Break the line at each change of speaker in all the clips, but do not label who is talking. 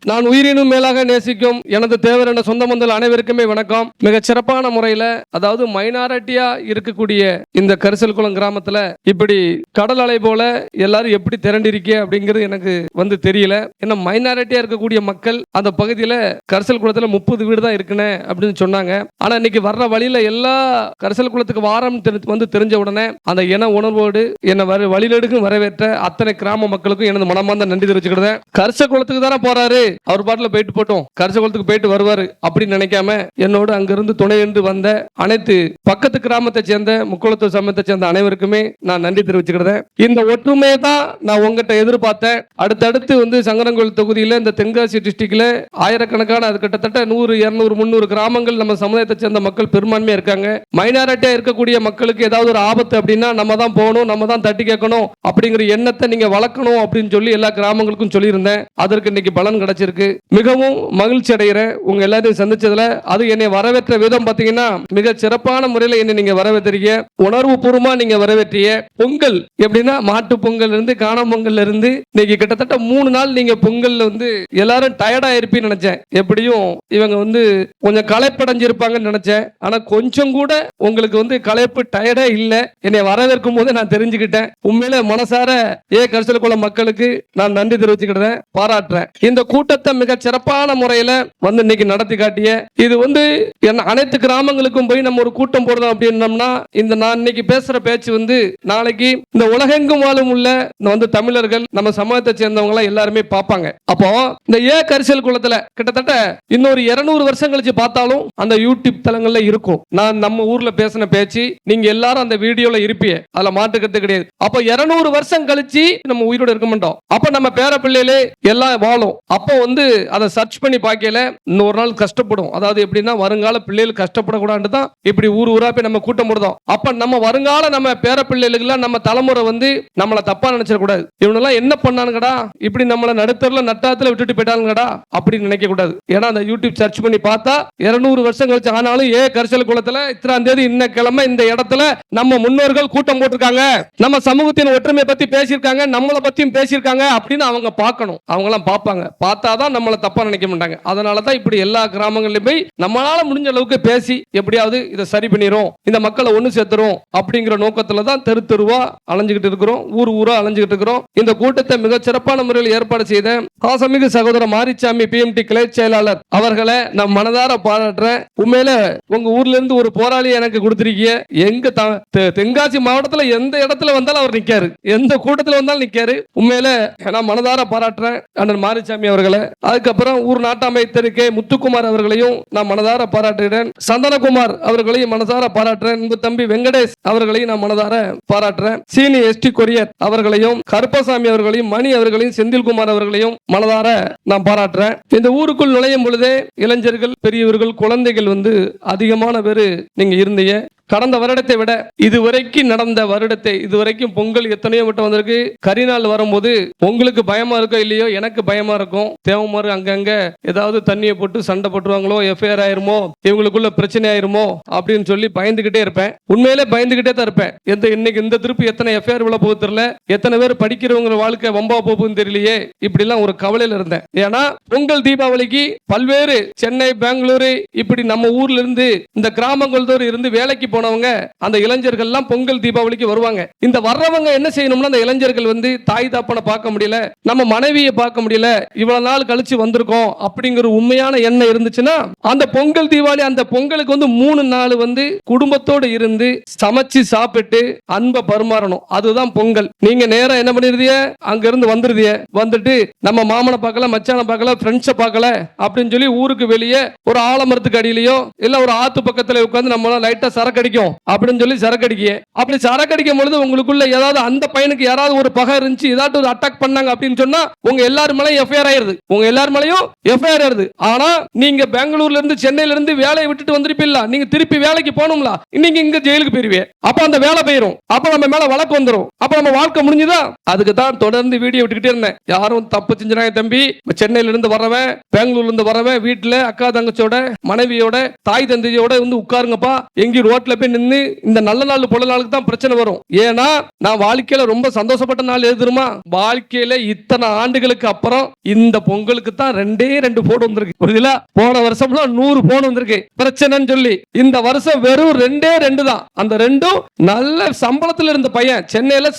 நான் உயிரினும் மேலாக நேசிக்கும் எனது தேவர் என்ற சொந்த பந்தல் அனைவருக்குமே வணக்கம். மிக சிறப்பான முறையில, அதாவது மைனாரிட்டியா இருக்கக்கூடிய இந்த கரிசல்குளம் கிராமத்துல இப்படி கடல் அலை போல எல்லாரும் எப்படி திரண்டிருக்கே அப்படிங்கிறது எனக்கு தெரியல. ஏன்னா மைனாரிட்டியா இருக்கக்கூடிய மக்கள் அந்த பகுதியில கரிசல்குளத்துல 30 வீடு தான் இருக்குன்னு அப்படின்னு சொன்னாங்க. ஆனா இன்னைக்கு வர்ற வழியில எல்லா கரிசல்குளத்துக்கு வாரம் தெரிஞ்ச உடனே அந்த இன உணர்வோடு என்ன வழிநெடுக்கும் வரவேற்ற அத்தனை கிராம மக்களுக்கும் எனது மனமார்ந்த நன்றி தெரிவிச்சுக்கிறேன். கரிசல்குளத்துக்கு தானே போறாரு, அவர் பாட்டில் போயிட்டு போட்டோம், கரிசல்குளத்துக்கு போயிட்டு வருவாரு அப்படின்னு நினைக்காம என்னோடு அங்கிருந்து துணை என்று வந்த அனைத்து பக்கத்து கிராமத்தை சேர்ந்த முக்குளத்தூர் சமயத்தை சேர்ந்த அனைவருக்குமே நான் நன்றி தெரிவிச்சுக்கிறேன். இந்த ஒற்றுமையை தான் நான் உங்ககிட்ட எதிர்பார்த்தேன். அடுத்தடுத்து சங்கரன்கோவில் தொகுதியில இந்த தென்காசி டிஸ்ட்ரிக்ட்ல ஆயிரக்கணக்கான அது கிட்டத்தட்ட 100, 200, 300 கிராமங்கள் நம்ம சமுதாயத்தை சேர்ந்த மக்கள் பெரும்பான்மையா இருக்காங்க. மைனாரிட்டியா இருக்கக்கூடிய மக்களுக்கு ஏதாவது ஒரு ஆபத்து அப்படின்னா நம்ம தான் போகணும், நம்ம தான் தட்டி கேட்கணும் அப்படிங்கிற எண்ணத்தை நீங்க வளர்க்கணும் அப்படின்னு சொல்லி எல்லா கிராமங்களுக்கும் சொல்லியிருந்தேன். அதற்கு இன்னைக்கு பலன் கிடைச்சிருக்கு. மிகவும் மகிழ்ச்சி அடைகிறேன் உங்க எல்லாரையும் சந்திச்சதுல. அது என்னை வரவேற்ற விதம் பாத்தீங்கன்னா மிக சிறப்பான முறையில் என்னை நீங்க வரவேற்றீங்க. உணர்வு பூர்வமா நீங்க வரவேற்றிய பொங்கல் எப்படின்னா மாட்டு பொங்கல் இருந்து காணும் பொங்கல் இருந்து இன்னைக்கு கிட்டத்தட்ட 3 நாள் நீங்க பொங்கல்ல எல்லாரும் டயர்டா இருப்பீன்னு நினைச்சேன். எப்படியும் இவங்க கொஞ்சம் களைப்படைஞ்சிருப்பாங்கன்னு நினைச்சேன். ஆனா கொஞ்சம் கூட உங்களுக்கு களைப்பு டயர்டே இல்ல. என்னை வரவேற்கும் போது நான் தெரிஞ்சுக்கிட்டேன். உண்மையில மனசார கரிசல்குளம் மக்களுக்கு நான் நன்றி தெரிவிச்சுக்கிறேன், பாராட்டுறேன். இந்த கூட்டத்தை மிக சிறப்பான முறையில இன்னைக்கு நடத்தி காட்டிய இது அனைத்து கிராமங்களுக்கும் போய் நம்ம ஒரு கூட்டம் போடுறோம் அப்படின்னம்னா இந்த நான் இன்னைக்கு பேசுற பேச்சு நாளைக்கு இந்த உலகெங்கும் வாழும் உள்ள தமிழர்கள் நம்ம சமூகத்தை சேர்ந்தவங்க எல்லாருமே பார்ப்பாங்க. அப்போ இந்த கரிசல்குளத்துல கிட்டத்தட்ட இன்னொரு 200 வருஷம் கழிச்சு பார்த்தாலும் அந்த யூடியூப் தளங்கள்ல இருக்கும். நான் நம்ம ஊர்ல பேசின பேச்சு நீங்க எல்லாரும் அந்த வீடியோல இருப்பீங்க, அதுல மாட்டுக்கிறது கிடையாது. அப்போ 200 வருஷம் கழிச்சு நம்ம உயிரோட இருக்க மாட்டோம். அப்ப நம்ம பேர பிள்ளைகளே எல்லாம் வாழும். அப்போ அதை சர்ச் பண்ணி பார்க்கல இன்னொரு நாள் கஷ்டப்படும். அதாவது எப்படின்னா வருங்கால பிள்ளைகள் கஷ்டப்படக்கூடாது தான் இப்படி ஊர் ஊரா போய் நம்ம கூட்டம் போடுறோம். அப்ப நம்ம வருங்கால நம்ம பேர பிள்ளைகளுக்கு நம்ம தலைமுறை நம்மள தப்பா நினைச்சிடக்கூடாது. இவனெல்லாம் என்ன பண்ணானுங்கடா, இப்படி நம்மள நடுத்தரல நட்டாத்துல விட்டுட்டு போயிட்டாங்கடா அப்படின்னு நினைக்க கூடாது. ஏன்னா அந்த யூடியூப் சர்ச் பண்ணி பார்த்தா 200 வருஷம் கழிச்சு ஆனாலும் கரிசல்குளத்துல இத்தனாம் தேதி இன்ன கிழமை இந்த இடத்துல நம்ம முன்னோர்கள் கூட்டம் போட்டிருக்காங்க, நம்ம சமூகத்தின் ஒற்றுமை பத்தி பேசியிருக்காங்க, நம்மளை பத்தியும் பேசியிருக்காங்க அப்படின்னு அவங்க பார்க்கணும். அவங்க எல்லாம் பார்ப்பாங்க. பார்த்தாதான் நம்மளை தப்பா நினைக்க மாட்டாங்க. அதனாலதான் இப்படி எல்லா கிராமங்களிலும் போய் நம்மளால முடிஞ்ச அளவுக்கு பேசி எப்படியாவது இதை சரி பண்ணிரும், இந்த மக்களை ஒண்ணு சேர்த்துரும் அப்படிங்கிற நோக்கத்துல தான் தெரு தெருவா அலைஞ்சுகிட்டு இருக்கிறோம், ஊர் ஊரா அலைஞ்சுகிட்டு இருக்கிறோம். இந்த கூட்டத்தை மிக சிறப்பான முறையில் ஏற்பாடு செய்த பாசமிகு சகோதரர் மாரிச்சாமி PMT கிளை செயலாளர் அவர்களை நான் மனதார பாராட்டுறேன். உண்மையில உங்க ஊர்ல இருந்து ஒரு போராளி எனக்கு கொடுத்திருக்கீங்க. எங்க தென்காசி மாவட்டத்துல எந்த இடத்துல வந்தாலும் அவர் நிக்காரு, எந்த கூட்டத்தில் வந்தாலும் நிக்காரு. உண்மையில நான் மனதார பாராட்டுறேன் அண்ணன் மாரிச்சாமி அவர்களை. அதுக்கப்புறம் ஊர் நாட்டாமைச்சர் முத்துக்குமார் அவர்களையும் நான் மனதார பாராட்டுகிறேன். சந்தனகுமார் அவர்களையும் மனதார பாராட்டுறேன். உங்க தம்பி வெங்கடேஷ் அவர்களையும் நான் மனதார பாராட்டுறேன். சீனி ST கொரியர் அவர்களையும், கருப்பசாமி அவர்களையும், மணி அவர்களையும், செந்தில்குமார் அவர்களையும் மனதார நான் பாராட்டுறேன். இந்த ஊருக்குள் நுழையும் பொழுதே இளைஞர்கள், பெரியவர்கள், குழந்தைகள் அதிகமான பேரு நீங்க இருந்தீங்க. கடந்த வருடத்தை விட இதுவரைக்கும் நடந்த வருடத்தை இதுவரைக்கும் பொங்கல் எத்தனையோ வட்டம் வந்திருக்கு. கரிநாள் வரும்போது உங்களுக்கு பயமா இருக்கோ இல்லையோ, எனக்கு பயமா இருக்கும். தேவமாறு அங்கங்க ஏதாவது தண்ணியை போட்டு சண்டை போட்டுருவாங்களோ, FIR ஆயிருமோ, இவங்களுக்குள்ள பிரச்சனை ஆயிருமோ அப்படின்னு சொல்லி பயந்துகிட்டே இருப்பேன். உண்மையிலே பயந்துகிட்டே தான் இருப்பேன். இன்னைக்கு இந்த திருப்பி எத்தனை FIR விழ போக தெரியல, எத்தனை பேர் படிக்கிறவங்க வாழ்க்கை வம்பா போகுதுன்னு தெரியலையே, இப்படி எல்லாம் ஒரு கவலையில இருந்தேன். ஏன்னா பொங்கல் தீபாவளிக்கு பல்வேறு சென்னை, பெங்களூரு இப்படி நம்ம ஊர்ல இருந்து இந்த கிராமங்கள் தோறும் இருந்து வேலைக்கு போனவங்க அந்த இளைஞர்கள் எல்லாம் பொங்கல் தீபாவளிக்கு வருவாங்க. இந்த வர்றவங்க என்ன செய்யணும்னா அந்த இளைஞர்கள் தாய் தாப்பனை பார்க்க முடியல, நம்ம மனைவியை பார்க்க முடியல, இவ்வளவு நாள் கழிச்சு வந்திருக்கோம் அப்படிங்கிற உண்மையான எண்ணம் இருந்துச்சுன்னா அந்த பொங்கல் தீபாவளி அந்த பொங்கலுக்கு 3 நாள் குடும்பத்தோடு இருந்து சமைச்சு சாப்பிட்டு அன்பை பரிமாறணும். அதுதான் பொங்கல். நீங்க நேரம் என்ன பண்ணிருதிய, அங்க இருந்து வந்துருதிய, வந்துட்டு நம்ம மாமனை பார்க்கல, மச்சான பார்க்கல, ஃப்ரெண்ட்ஸை பார்க்கல அப்படின்னு சொல்லி ஊருக்கு வெளியே ஒரு ஆலமரத்துக்கு அடியிலையோ இல்ல ஒரு ஆத்து பக்கத்துல உட்கார்ந்து நம்ம லைட்டா சரக்கு அப்படின்னு சொல்லி சரக்கு அடிக்க. அப்படி சரக்கு அடிக்கும் பொழுது உங்களுக்குள்ள ஏதாவது அந்த பையனுக்கு யாராவது ஒரு பகை இருந்துச்சு, ஏதாவது ஒரு அட்டாக் பண்ணாங்க அப்படின்னு சொன்னா உங்க எல்லாரும் மேலயும் FIR ஆயிருது, உங்க எல்லாரும் மேலயும் FIR ஆயிருது. ஆனா நீங்க பெங்களூர்ல இருந்து சென்னையில இருந்து வேலையை விட்டுட்டு வந்திருப்பீங்களா, நீங்க திருப்பி வேலைக்கு போகணும்ல, இன்னைக்கு இங்க ஜெயிலுக்கு போயிருவே. அப்ப அந்த வேலை போயிரும், அப்ப நம்ம மேல வழக்கு வந்துரும், அப்ப நம்ம வாழ்க்கை முடிஞ்சுதா. அதுக்கு தான் தொடர்ந்து வீடியோ விட்டுக்கிட்டே இருந்தேன். யாரும் தப்பு செஞ்சாங்க தம்பி, சென்னையில இருந்து வரவன் பெங்களூர்ல இருந்து வரவன் வீட்டுல அக்கா தங்கச்சியோட மனைவியோட தாய் தந்தையோட வந்து உட்காருங்கப்பா, எங்கேயும் ரோட்ல போய் நின்று இந்த நல்ல நாள் பொல நாளுக்கு தான் பிரச்சனை வரும். ஏன்னா நான் வாழ்க்கையில ரொம்ப சந்தோஷப்பட்ட நாள் எது தெரியுமா? வாழ்க்கையில இத்தனை ஆண்டுகளுக்கு அப்புறம் இந்த பொங்கலுக்கு தான் 2 போன் வந்திருக்கு. புரியுதுல? போன வருஷம்லாம் 100 போன் வந்திருக்கு பிரச்சனைன்னு சொல்லி. இந்த வருஷம் வெறும் 2 தான். அந்த 2ம் நல்ல சம்பளத்துல இருந்த பையன், சென்னையில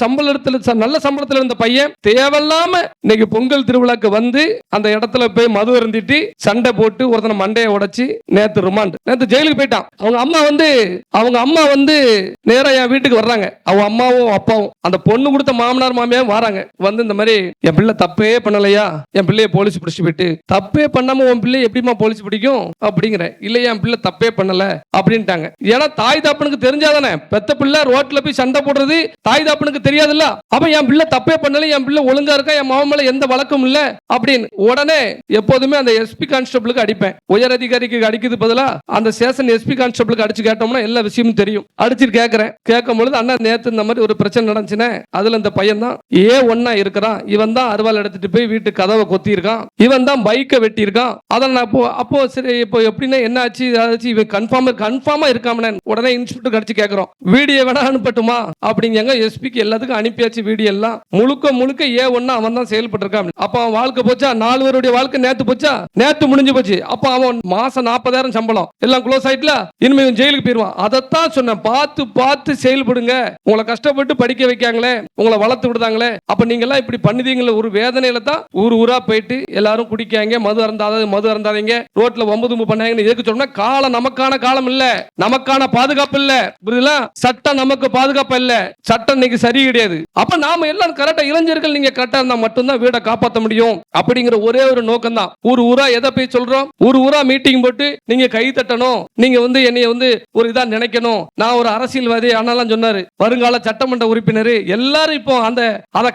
நல்ல சம்பளத்துல இருந்த பையன் தேவையில்லாம இன்னைக்கு பொங்கல் திருவிழாக்கு வந்து அந்த இடத்துல போய் மது அருந்திட்டு சண்டை போட்டு ஒருத்தனை மண்டையை உடைச்சு நேத்து ரிமாண்ட், நேத்து ஜெயிலுக்கு போயிட்டான். அவங்க அம்மா வந்து நேரா என் வீட்டுக்கு வர்றாங்க. அவங்க அம்மாவும் அப்பாவும் அந்த பொண்ணு கொடுத்த மாமனார் மாமியாரும் வராங்க. வந்து இந்த மாதிரி என் பிள்ளை தப்பே பண்ணலையா, என் பிள்ளைய போலீஸ் பிடிச்சு போயிட்டு, தப்பே பண்ணாம உன் பிள்ளை எப்படிமா போலீஸ் பிடிக்கும் அப்படிங்கிற. இல்லையா என் பிள்ளை தப்பே பண்ணல அப்படின்ட்டாங்க. ஏன்னா தாய் தாப்பனுக்கு தெரிஞ்சாதானே, பெத்த பிள்ளை ரோட்ல போய் சண்டை போடுறது தாய் தாப்பனுக்கு தெரியாதுல்ல. அப்ப என் பிள்ளை தப்பே பண்ணல, என் பிள்ளை ஒழுங்கா இருக்கா, என் மாமன் மேல எந்த வழக்கம் இல்ல அப்படின்னு உடனே எப்போதுமே அந்த எஸ்பி கான்ஸ்டபிளுக்கு அடிப்பேன். உயர் அதிகாரிக்கு அடிக்குது பதிலா அந்த ஸ்டேஷன் எஸ்பி கான்ஸ்டபிளுக்கு அடிச்சு கேட்டோம்னா எல்லா விஷயமும் தெரியும். அடிச்சு கேட்கிறேன். கேட்கும் பொழுது அண்ணா நேத்து இந்த மாதிரி ஒரு பிரச்சனை நடந்துச்சுனே, அதுல இந்த பையன் தான் ஒண்ணா இருக்கிறான், இவன் தான் அருவாள் எடுத்துட்டு போய் வீட்டு கதவை கொத்தி இருக்கான், இவன் தான் பைக்கை வெட்டி இருக்கான். அதான் நான் அப்போ சரி இப்போ எப்படின்னா என்ன ஆச்சு, இவன் கன்ஃபார்மா இருக்காம உடனே இன்ஸ்பெக்டர் அடிச்சு கேட்கிறோம், வீடியோ வேணா அனுப்பட்டுமா அப்படிங்க. எஸ்பிக்கு எல்லாத்துக்கும் அனுப்பியாச்சு வீடியோ எல்லாம். முழுக்க ஒண்ணா அவன் தான் செயல்பட்டு இருக்கான். அப்ப அவன் வாழ்க்கை போச்சா, 4 பேருடைய வாழ்க்கை நேத்து போச்சா, நேத்து முடிஞ்சு போச்சு. அப்ப அவன் மாசம் 40,000 சம்பளம் எல்லாம் க்ளோஸ் ஆயிட்டுல, இனிமே ஜெயிலுக்கு போயிருவான். அதைத்தான் சொன்னேன், பார்த்து செயல்படுங்க. உங்களை கஷ்டப்பட்டு படிக்க வைக்காங்களே, உங்களை வளர்த்து விடுதாங்களே, அப்ப நீங்க எல்லாம் இப்படி பண்ணுதீங்களே ஒரு வேதனையில தான் ஊரா போயிட்டு எல்லாரும் குடிக்காங்க, மது அருந்தாதீங்க, ரோட்ல 9 பண்ணாங்கன்னு எதுக்கு சொன்னா, காலம் நமக்கான காலம் இல்ல, நமக்கான பாதுகாப்பு இல்ல. புரியுதுல? சட்டம் நமக்கு பாதுகாப்பு இல்ல, சட்டம் இன்னைக்கு சரி கிடையாது. அப்ப நாம எல்லாம் கரெக்டா, இளைஞர்கள் நீங்க கரெக்டா இருந்தா மட்டும்தான் வீடை காப்பாற்ற முடியும் அப்படிங்கிற ஒரே ஒரு நோக்கம் தான். ஊரா எதை போய் சொல்றோம், ஊரா மீட்டிங் போட்டு நீங்க கை தட்டணும், நீங்க வந்து என்னைய வந்து ஒரு இதா நினைக்கணும், நான் ஒரு அரசியல்வாதி ஆனாலும் சொன்னாரு வருங்கால சட்டமன்ற உறுப்பினர். எல்லாரும் இப்போ அதை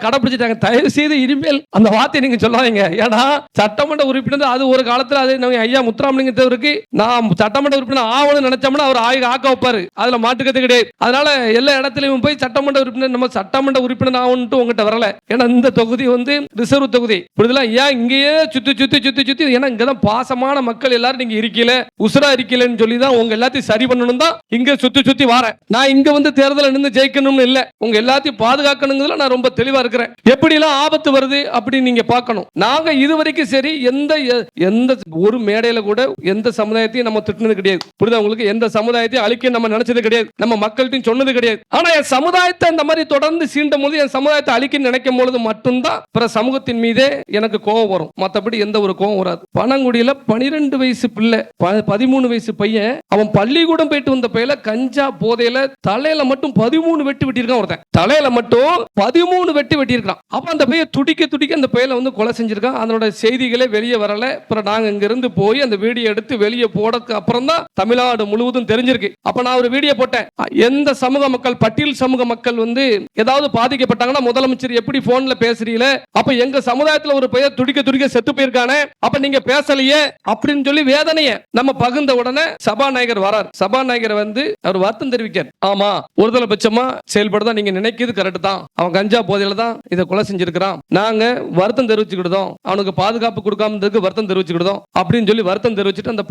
கடைபிடிச்சிட்டாங்க. தயவு செய்து இனிமேல் அந்த வார்த்தை நீங்க சொல்லாதீங்க. ஏன்னா சட்டமன்ற உறுப்பினர் அது ஒரு காலத்துல அது ஐயா முத்துராமலிங்க தேவருக்கு நான் சட்டமன்ற உறுப்பினர் ஆகணும்னு நினைச்சோம்னா அவர் ஆக்க வைப்பாரு, அதுல மாட்டுக்கிறது கிடையாது. அதனால எல்லா இடத்துலயும் போய் சட்டமன்ற உறுப்பினர் நம்ம சட்டமன்ற உறுப்பினர் ஆகணும்னு உங்ககிட்ட வரல. ஏன்னா இந்த தொகுதி வந்து ரிசர்வ் தொகுதி. புரியுதுல? ஏன் இங்கேயே சுத்தி ஏன்னா இங்கதான் பாசமான மக்கள் எல்லாரும் நீங்க இருக்கல, உசுரா இருக்கலன்னு சொல்லி தான் உங்க எல்லாத்தையும் சரி பண்ணணும் தான் இங்க சுத்தி வரேன். நான் இங்க வந்து தேர்தல நின்று ஜெயிக்கணும்னு இல்ல, உங்க எல்லாத்தையும் பாதுகாக்கணுங்கிறதுல நான் ரொம்ப தெளிவா இருக்கிறேன். எப்படி எல்லாம் ஆபத்து வருது அப்படின்னு நீங்க பார்க்கணும். நாங்க இதுவரைக்கும் சரி எந்த ஒரு மேடையில கூட எந்த சமுதாயத்தையும் நம்ம திட்டினது கிடையாது. புரியுதா உங்களுக்கு? எந்த சமுதாயத்தையும் அழிக்க நம்ம நினைச்சது கிடையாது, நம்ம மக்கள்கிட்ட சொன்னது கிடையாது. ஆனா என் சமுதாயத்தை இந்த மாதிரி தொடர்ந்து சீண்டும் போது, என் சமுதாயத்தை அழிக்க நினைக்கும் பொழுது மட்டும்தான் பிற சமூகத்தின் மீதே எனக்கு கோபம் வரும். மற்றபடி எந்த ஒரு கோபம் வராது. பனங்குடியில 12 வயசு பிள்ளை, 13 வயசு பையன், அவன் பள்ளிக்கூடம் போயிட்டு வந்த பையில கஞ்சா போதையில தலையில மட்டும் 13 வெட்டி வெட்டியிருக்கான். ஒருத்தன் தலையில மட்டும் 13 வெட்டி வெட்டியிருக்கான். அப்ப அந்த பையன் துடிக்க அந்த பையில வந்து கொலை செஞ்சிருக்கான். அதனோட செய்திகளே வெளியே வரல. அப்புறம் நாங்க இங்க இருந்து போய் அந்த வீடியோ எடுத்து வெளியே போடக்கு அப்புறம் தான் தமிழ்நாடு முழுவதும் தெரிஞ்சிருக்கு. அப்ப நான் ஒரு வீடியோ போட்டேன். எந்த சமூக மக்கள், பட்டியல் சமூக மக்கள் வந்து ஏதாவது பாதிக்கப்பட்டாங்கன்னா முதலமைச்சர் எப்படி போன்ல பேசுறீங்களே, அப்ப எங்க சமுதாயத்துல ஒரு பையன் துடிக்க செத்து போயிருக்கானே, அப்ப நீங்க பேசலையே அப்படின்னு சொல்லி வேதனைய நம்ம பகிர்ந்த உடனே சபாநாயகர் வரார். சபாநாயகர் வந்து அவர் வருத்தம் தெரிவிக்கார். ஆமா, ஒருதலை பட்சமா செயல்படுதான், நீங்க நினைக்கிறது கரெக்ட் தான், அவன் கஞ்சா போதையில தான் இதை கொலை செஞ்சிருக்கிறான், நாங்க வருத்தம் தெரிவிச்சுக்கிட்டோம், அவனுக்கு பாதுகாப்பு கொடுக்காம வருத்தம் தெரிவிச்சுக்கிட்டோம் அப்படின்னு சொல்லி வருத்தம் தெரிவிச்சுட்டு அந்த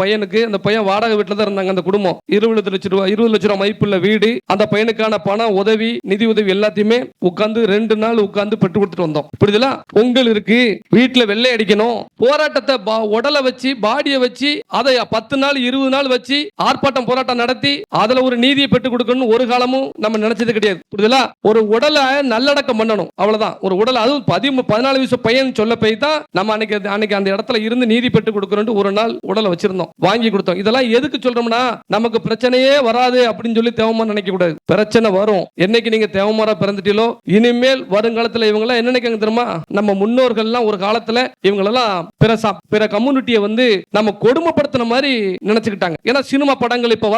பையன் வாடகை வீட்டுல தான் இருந்தாங்க. அந்த குடும்பம் 20 லட்சம் ரூபாய் மதிப்புள்ள வீடு, அந்த பையனுக்கான பணம் உதவி, நிதி உதவி எல்லாத்தையுமே உட்கார்ந்து 2 நாள் உட்கார்ந்து பெற்று கொடுத்துட்டு வந்தோம். புரியுதுல? பொங்கல் இருக்கு, வீட்டுல வெள்ளை அடிக்கணும், போராட்டத்தை உடலை வச்சு பாடியை வச்சு அதை 10 நாள் 20 நாள் வச்சு ஆர்ப்பாட்டம் போராட்டம் நடத்தி அதுல ஒரு நீதியை பெற்றுக் கொடுக்கணும் ஒரு காலமும் நம்ம நினைச்சது கிடையாது. புரியுதுல? ஒரு உடலை நல்லடக்கம் பண்ணணும், அவ்வளவுதான். ஒரு உடல், அதுவும் 14 வயசு பையன் சொல்ல போய் தான் நம்ம அன்னைக்கு அந்த இடத்துல இருந்து நீதி பெற்றுக் கொடுக்கணும் ஒரு நாள் உடலை வச்சிருந்தோம், வாங்கி கொடுத்தோம். இதெல்லாம் எதுக்கு சொல்றோம்னா, நமக்கு பிரச்சனையே வராது அப்படின்னு சொல்லி தேவமா நினைக்க கூடாது. பிரச்சனை வரும். என்னைக்கு நீங்க தேவமாரா பிறந்துட்டீங்களோ இனிமேல் வருங்காலத்துல இவங்க எல்லாம் என்ன நினைக்காங்க தெரியுமா, நம்ம முன்னோர்கள் எல்லாம் ஒரு காலத்துல இவங்களெல்லாம் பிற கம்யூனிட்டியை வந்து நம்ம கொடுமைப்படுத்தின மாதிரி நினைச்சுக்கிட்டாங்க. ஏன்னா சினிமா படங்கள் இப்ப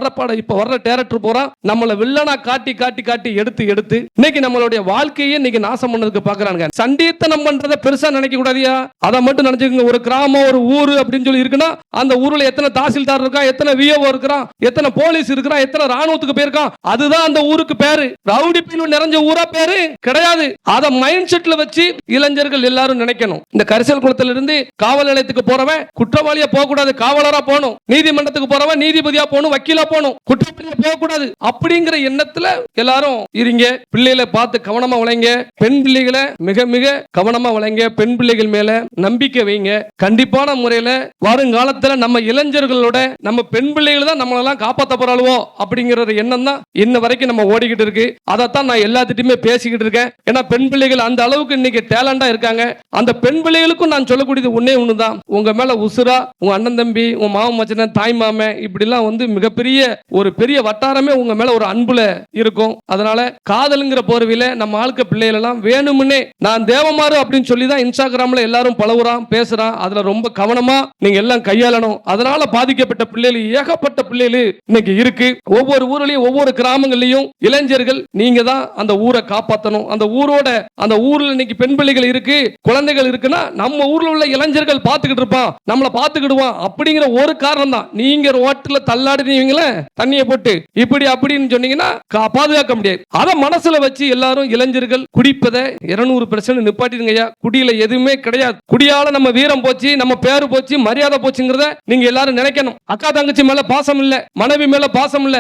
வர்ற டைரக்டர் போறா நம்மள வில்லனா காட்டி எடுத்து இன்னைக்கு நம்மளுடைய வாழ்க்கையை இன்னைக்கு நாசம் பண்ணதுக்கு பாக்குறாங்க. சண்டீத்தனம் பண்றதை பெருசா நினைக்க கூடாதியா, அதை மட்டும் நினைச்சுக்கோங்க. ஒரு கிராமம், ஒரு ஊரு அப்படின்னு சொல்லி இருக்குன்னா அந்த ஊர்ல எத்தனை தாசில்தார் இருக்கா, எத்தனை விஓ இருக்கிறான், எத்தனை போலீஸ் இருக்கிறான், எத்தனை ராணுவத்துக்கு போயிருக்கான், அதுதான் அந்த ஊருக்கு பேரு. ரவுடி பீனு நிறைஞ்ச ஊரா பேரு கிடையாது. அத மைண்ட் செட்ல வச்சு இளைஞர்கள் எல்லாரும் நினைக்கணும். இந்த கரிசல் குளத்திலிருந்து காவல் நிலையத்துக்கு போறவன் குற்றவாளியா போக கூடாது, காவலரா போகணும். நீதிமன்றத்துக்கு போறவன் நீதிபதியா போகணும், வக்கீலா போகணும், குற்றவாளியா போக கூடாது. அப்படிங்கிற எண்ணத்துல எல்லாரும் இருங்க. பிள்ளைகளை பார்த்து கவனமா வளைங்க. பெண் பிள்ளைகளை மிக மிக கவனமா வளைங்க. பெண் பிள்ளைகள் மேல நம்பிக்கை வைங்க. கண்டிப்பான முறையில வருங்காலத்துல நம்ம இளைஞர்களோட நம்ம பெண் பிள்ளைகள் தான் நம்மளெல்லாம் காப்பாற்ற போறாளுவோ அப்படிங்கிற ஒரு எண்ணம் தான் இன்ன வரைக்கும் நம்ம ஓடிக்கிட்டு இருக்கு. அதைத்தான் நான் எல்லாத்திட்டுமே பேசிக்கிட்டு இருக்கேன். ஏன்னா பெண் பிள்ளைகள் அந்த அளவுக்கு இன்னைக்கு டேலண்டா இருக்காங்க. அந்த பெண் பிள்ளைகளுக்கும் நான் சொல்லக்கூடியது ஒன்னே ஒண்ணுதான், உங்க மேல உசுரா உங்க அண்ணன் தம்பி, உங்க மாமன் மச்சன, தாய் மாமன் இப்படி எல்லாம் வந்து மிகப்பெரிய ஒரு பெரிய வட்டாரமே உங்க மேல ஒரு அன்புல இருக்கும். அதனால காதலுங்கிற போர்வையில நம்ம ஆளுக்க பிள்ளைகள் எல்லாம் வேணும்னே நான் தேவமாறு அப்படின்னு சொல்லி தான் இன்ஸ்டாகிராம்ல எல்லாரும் பழகுறான் பேசுறான். அதுல ரொம்ப கவனமா நீங்க எல்லாம் கையாளணும். அதனால பாதிக்கப்பட்ட பிள்ளைகள் ஏகப்பட்ட பிள்ளைகள் இன்னைக்கு இருக்கு. ஒவ்வொரு ஊர்லயும் ஒவ்வொரு கிராமங்கள்லயும் இளைஞர்கள் நீங்க தான் அந்த ஊரை காப்பாற்றணும். அந்த ஊரோட அந்த ஊர்ல இன்னைக்கு பெண் பிள்ளைகள் இருக்கு, குழந்தைகள் இருக்குன்னா நம்ம ஊர்ல உள்ள இளைஞர்கள் பார்த்துக்கிட்டு இருப்பான், நம்மள பார்த்துக்கிடுவான் அப்படிங்கிற ஒரு காரணம் தான். நீங்க ரோட்ல தள்ளாடுனீங்களே தண்ணியை போட்டு இப்படி அப்படின்னு சொன்னீங்கன்னா பாதுகாக்க முடியாது. அதை மனசுல வச்சு எல்லாரும் இளைஞர்கள் குடிப்பதை 200% நிப்பாட்டிடுங்கய்யா. குடியில எதுவுமே கிடையாது. குடியால நம்ம வீரம் போச்சு, நம்ம பேரு போச்சு, மரியாதை போச்சுங்கிறத நீங்க எல்லாரும் நினைக்கணும். அக்கா தங்கச்சி மேல பாசம் இல்ல, மனைவி மேல பாசம் இல்ல,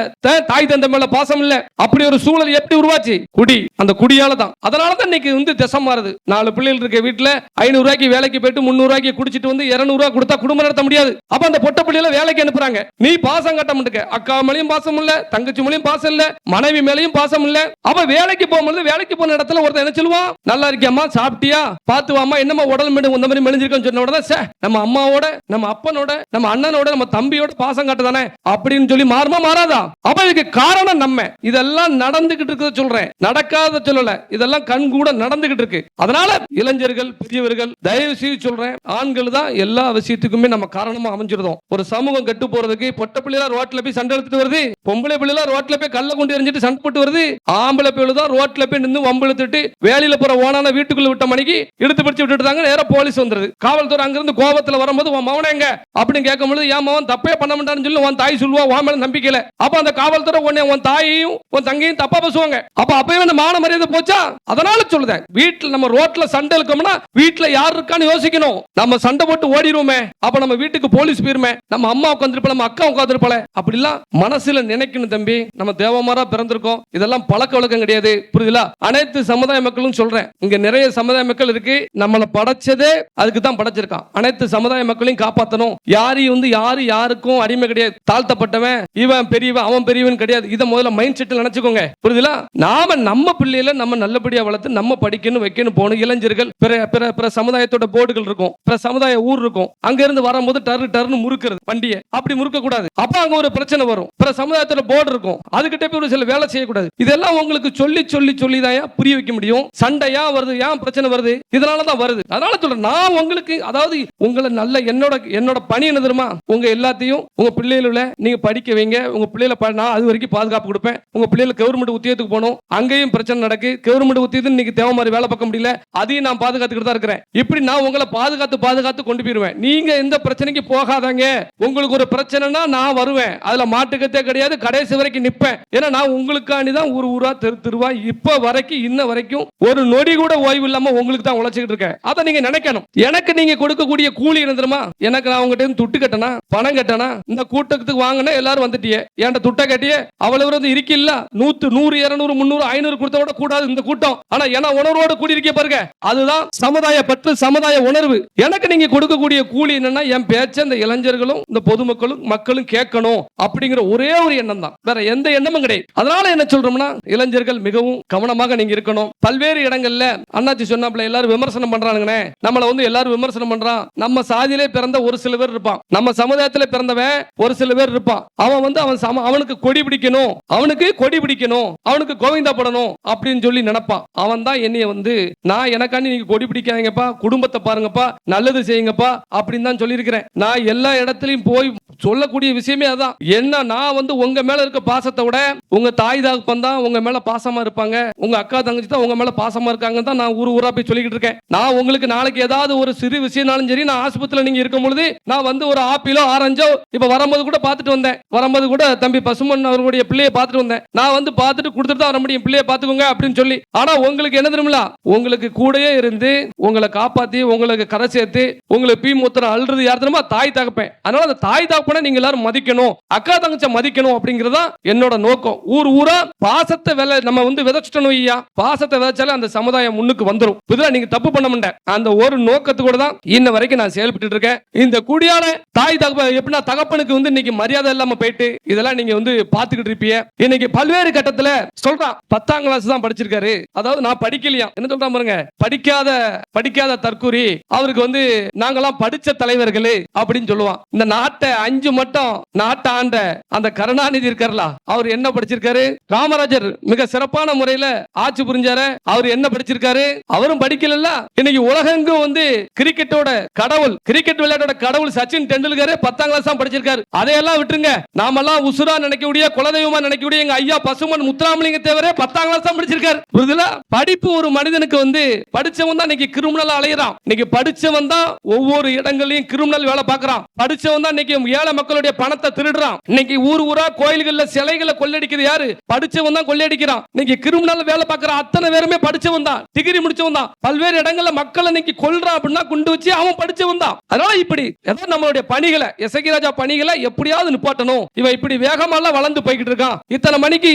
தாய் தந்தை மேல பாசம் இல்ல. அப்படி ஒரு சூழல் எப்படி உருவாச்சு? குடி. அந்த குடியால தான். அதனாலதான் இன்னைக்கு வந்து திசை மாறுது. 4 பிள்ளைகள் இருக்க வீட்டுல 500 ரூபாய்க்கு வேலைக்கு போயிட்டு 300 ரூபாய்க்கு குடிச்சிட்டு வந்து 200 ரூபாய் கொடுத்தா குடும்பம் நடத்த முடியாது. அப்ப அந்த பொட்ட பிள்ளைகளை வேலைக்கு அனுப்புறாங்க. நீ பாசம் கட்ட மாட்டேங்க. அக்கா மேலயும் பாசம் இல்ல, தங்கச்சி மேலயும் பாசம் இல்ல, மனைவி மேலயும் பாசம் இல்ல. அப்ப வேலைக்கு போகும்போது வேலைக்கு போன இடத்துல ஒருத்தன் என்ன சொல்லுவான், நல்லா இருக்கியாமா, சாப்பிட்டியா, பாத்து வாமா, என்னமா உடல் மேடு இந்த மாதிரி மெலிஞ்சிருக்கன்னு சொன்ன உடனே நம்ம அம்மாவோட, நம்ம அப்பனோட, நம்ம அண்ணனோட, நம்ம தம்பியோட பாசம் காட்டுதானே அப்படின்னு சொல்லி மாறுமா மாறாதா? அப்ப இதுக்கு காரணம் நம்ம இதெல்லாம் நடந்துகிட்டு இருக்கிறத சொல்றேன், நடக்காத சொல்லல. இதெல்லாம் கண் கூட நடந்துகிட்டு இருக்கு. அதனால இளைஞர்கள், பெரியவர்கள் தயவு செய்து சொல்றேன், ஆண்கள் தான் எல்லா விஷயத்துக்குமே நம்ம காரணமா அமைஞ்சிருந்தோம். ஒரு சமூகம் கெட்டு போறதுக்கு பொட்ட பிள்ளைலாம் ரோட்ல போய் சண்டை எடுத்துட்டு வருது, பொம்பளை பிள்ளைலாம் ரோட்ல போய் கல்ல கொண்டு எறிஞ்சிட்டு சண்டை போட்டு வருது, ஆம்பளை பிள்ளை தான் ரோட்ல போய் நின்று வம்பு இழுத்துட்டு வேலையில போற ஓனான வீட்டுக்குள்ள விட்ட மணிக்கு எடுத்து பிடிச்சு விட்டுட்டாங்க. நேரம் போலீஸ் வந்துருது. காவல்துறை அங்கிருந்து கோபத்துல வரும்போது உன் மவன எங்க அப்படின்னு கேட்கும்போது என் மவன் தப்பே பண்ண மாட்டான்னு சொல்லி உன் தாய் சொல்லுவா, உன் மேல நம்பிக்கையில. அப்ப அந்த காவல்துறை உன்னை உன் தாயையும் உன் தங்கையும் தப்பா பேசுவாங்க. அப்ப அப்பவே அந்த மான மரியாதை போச்சா? அதனால சொல்லுதேன், வீட்டுல நம்ம ரோட்ல சண்டை இருக்கோம்னா வீட்டுல யார் இருக்கான்னு யோசிக்கணும். நம்ம சண்டை போட்டு ஓடிடுவோமே, அப்ப நம்ம வீட்டுக்கு போலீஸ் போயிருமே, நம்ம அம்மா உட்காந்துருப்பல, நம்ம அக்கா உட்காந்துருப்பல, அப்படிலாம் மனசுல நினைக்கணும் தம்பி. நம்ம தேவமாரா பிறந்திருக்கோம். இதெல்லாம் பழக்க வழக்கம் கிடையாது, புரியுதுல? அனைத்து சமுதாய மக்களும் சொல்றேன், இங்க நிறைய சமுதாய மக்கள் இருக்கு. நம்மளை படைச்சதே அதுக்கு தான் படைச்சிருக்கான். அனைத்து சமுதாய மக்களையும் காப்பாற்றணும். யாருக்கும் அடிமை கிடையாது. தாழ்த்தப்பட்டவன் இவன் பெரியவன் அவன் பெரியவன் கிடையாது. இதை முதல்ல மைண்ட் செட்டில் நினைச்சுக்கோங்க, புரியுதுல? நாம நம்ம பிள்ளைகளை நம்ம நல்லபடியா வளர்த்து நம்ம படிக்கணும், வைக்கணும், போகணும். இளைஞர்கள் பிற சமுதாயத்தோட போர்டுகள் இருக்கும், பிற சமுதாய ஊர் இருக்கும். அங்க இருந்து வரும்போது டர்னு முறுக்கிறது வண்டியை, அப்படி முறுக்க கூடாது. அப்ப அங்க ஒரு பிரச்சனை வரும். பிற சமுதாயத்தோட போர்டு இருக்கும், அதுகிட்ட போய் ஒரு சில வேலை செய்யக்கூடாது. இதெல்லாம் உங்களுக்கு சொல்லி தான் புரிய வைக்க முடியும். சண்டையா வருது, ஏன் பிரச்சனை வருது? இதனாலதான் வருது. அதனால சொல்றேன், நான் உங்களுக்கு, அதாவது உங்களை நல்ல என்னோட பணி என்ன தெரியுமா? உங்க எல்லாத்தையும் உங்க பிள்ளைகள நீங்க படிக்க வைங்க. உங்க பிள்ளைகளை நான் அது வரைக்கும் பாதுகாப்பு கொடுப்பேன். உங்க பிள்ளைகளை கவர்மெண்ட் உத்தியோகத்துக்கு போகணும், அங்கேயும் பிரச்சனை நடக்கு. கவர்மெண்ட் உத்தியோகத்துக்கு இன்னைக்கு தேவை மாதிரி வேலை பார்க்க முடியல, அதையும் நான் பாதுகாத்துக்கிட்டு தான் இருக்கிறேன். இப்படி நான் உங்களை பாதுகாத்து கொண்டு போயிருவேன். நீங்க எந்த பிரச்சனைக்கு போகாதாங்க. உங்களுக்கு ஒரு பிரச்சனைனா நான் வருவேன், அதுல மாட்டுக்கத்தே கிடையாது, கடைசி வரைக்கும் நிப்பேன். ஏன்னா நான் உங்களுக்காண்டி தான் ஊரா தெருவா இப்ப வரைக்கும் இன்ன வரைக்கும் ஒரு நொடி கூட ஓய்வு இல்லாம உங்களுக்கு தான் உழைச்சிட்டு இருக்கேன். அதை நீங்க நினைக்கணும். எனக்கு நீங்க கொடுக்கக்கூடிய கூலி என்ன தெரியுமா? எனக்கு நான் உங்ககிட்ட துட்டு கட்டனா, பணம் கட்டனா, இந்த கூட்டத்துக்கு வாங்கினா எல்லாரும் வந்துட்டியே, ஏன்டா துட்ட கட்டியே, அவ்வளவு வந்து இருக்கில்ல, 100 200 300 500 கொடுத்த விட கூடாது இந்த கூட்டம். ஆனா ஏன்னா உணர்வோட கூடி இருக்க பாருங்க, அதுதான் சமுதாய பற்று, சமுதாய உணர்வு. எனக்கு நீங்க கொடுக்கக்கூடிய கூலி என்னன்னா, என் பேச்ச இந்த இளைஞர்களும் இந்த பொதுமக்களும் மக்களும் கேட்கணும் அப்படிங்கிற ஒரே ஒரு எண்ணம் தான், வேற எந்த எண்ணமும் கிடையாது. அதனால என்ன சொல்றோம்னா, இளைஞர்கள் மிகவும் கவனமாக நீங்க இருக்கணும். பல்வேறு இடங்கள்ல அண்ணாச்சி சொன்னாப்ல எல்லாரும் விமர்சனம் பண்றானுங்கனே, நம்மள வந்து எல்லாரும் விமர்சனம் பண்றான். நம்ம சாதியிலே பிறந்த ஒரு சில பேர் இருப்பான், நம்ம சமுதாயத்திலே பிறந்தவன் ஒரு சில பேர் இருப்பான். அவன் வந்து அவனுக்கு கொடி பிடிக்கணும், அவனுக்கு கோவிந்தா படணும் அப்படின்னு சொல்லி நினைப்பான். அவன் தான் என்னைய வந்து நான் எனக்காண்டி நீங்க கொடி பிடிக்காதீங்கப்பா, குடும்பத்தை பாருங்கப்பா, நல்லது செய்யுங்கப்பா அப்படின்னு தான் சொல்லியிருக்கிறேன். நான் எல்லா இடத்துலயும் போய் சொல்லக்கூடிய விஷயமே அதான். என்ன நான் வந்து உங்க மேல இருக்க பாசத்தை விட உங்க தாய் தகப்பன் தான் உங்க மேல பாசமா இருப்பாங்க, உங்க அக்கா தங்கச்சி தான் உங்க மேல பாசமா இருக்காங்க தான் நான் ஊரா போய் சொல்லிக்கிட்டு இருக்கேன். நான் உங்களுக்கு நாளைக்கு ஏதாவது ஒரு சிறு விஷயம்னாலும் சரி, நான் ஆஸ்பத்திரியில நீங்க இருக்கும் பொழுது நான் வந்து ஒரு ஆப்பிளோ ஆரஞ்சோ இப்ப வரும்போது கூட பார்த்துட்டு வந்தேன். வரும்போது கூட தம்பி பசுமன் அவருடைய பிள்ளையை பார்த்துட்டு வந்தேன். நான் வந்து பார்த்துட்டு கொடுத்துட்டு தான் வர முடியும், பிள்ளையை பார்த்துக்கோங்க அப்படின்னு சொல்லி. ஆனா உங்களுக்கு என்ன தெரியுமா, உங்களுக்கு கூடயே இருந்து உங்களை காப்பாத்தி உங்களுக்கு கரை சேர்த்து உங்களுக்கு பி மூத்திரம் அழுறது யார் தெரியுமா? தாய் தகப்பேன். அதனால அந்த தாய் தகப்பனை நீங்க எல்லாரும் மதிக்கணும், அக்கா தங்கச்ச மதிக்கணும் அப்படிங்கறதா என்னோட நோக்கம். ஊர் ஊரா பாசத்தை நம்ம விதைச்சிட்டோம் ஐயா. பாசத்தை விதைச்சாலே அந்த சமுதாயம் முன்னுக்கு வந்துரும். இதுல நீங்க தப்பு பண்ண மாட்டேன். அந்த ஒரு நோக்கத்தோட தான் இன்ன வரைக்கும் நான் செயல்பட்டு இருக்கேன். இந்த குடியால தாய் தகப்பன் எப்படின்னா தகப்பனுக்கு இன்னைக்கு மரியாதை இல்லாம போயிட்டு இதெல்லாம் நீங்க பாத்துக்கிட்டு இருப்பீங்க. இன்னைக்கு பல்வேறு கட்டத்துல சொல்றான் 10ஆம் கிளாஸ் தான் படிச்சிருக்காரு, அதாவது நான் படிக்கலையா. என்ன சொல்றான் பாருங்க, படிக்காத தற்கூரி அவருக்கு நாங்கெல்லாம் படிச்ச தலைவர்களே அப்படின்னு சொல்லுவான். இந்த நாட்டை 5 மட்டும் நாட்டை ஆண்ட அந்த கருணாநிதி இருக்கார்ல, அவர் என்ன படிச்சிருக்காரு? காமராஜர் மிக சிறப்பான முறையில ஆட்சி புரிஞ்சாரு, அவர் என்ன படிச்சிருக்காரு? அவரும் படிக்கல. இன்னைக்கு உலகெங்கும் கிரிக்கெட்டோட கடவுள், கிரிக்கெட் விளையாட்டோட கடவுள் சச்சின் டெண்டுல்கர் 10ஆம் கிளாஸ் தான் படிச்சிருக்காரு. அதையெல்லாம் விட்டுருங்க, நாமெல்லாம் உசுரா நினைக்கக்கூடிய குலதெய்வமா நினைக்கக்கூடிய எங்க ஐயா பசுமன் முத்துராமலிங்க தேவரே 10ஆம் கிளாஸ் தான் படிச்சிருக்காரு. படிப்பு ஒரு மனிதனுக்கு படிச்சவன் தான் இன்னைக்கு கிரிமினல் அலையறான். இன்னைக்கு படிச்சவன் தான் ஒவ்வொரு இடங்களையும் கிரிமினல் வேலை பார்க்கறான். படிச்சவன் தான் இன்னைக்கு ஏழை மக்களுடைய பணத்தை திருடுறான். இன்னைக்கு ஊர் ஊரா கோயில்கள்ல சிலைகளை கொள்ளையடிக்கிறது யாரு? படிச்சவன் தான் கொள்ளையடிக்கிறான். இன்னைக்கு கிரிமினல் வேலை பார்க்கற அத்தனை பேருமே படிச்சவன் தான், டிகிரி முடிச்சவன் தான். பல்வேறு இடங்கள்ல மக்கள் இன்னைக்கு கொல்றான் அப்படின்னா குண்டு வச்சு அவன் படிச்சவன் தான். அதனால இப்படி ஏதோ நம்மளுடைய பணிகளை எசகி ராஜா பணிகளை எப்படியாவது நிப்பாட்டணும். இவன் இப்படி வேகமாலாம் வளர்ந்து போய்கிட்டு இருக்கான். இத்தனை மணிக்கு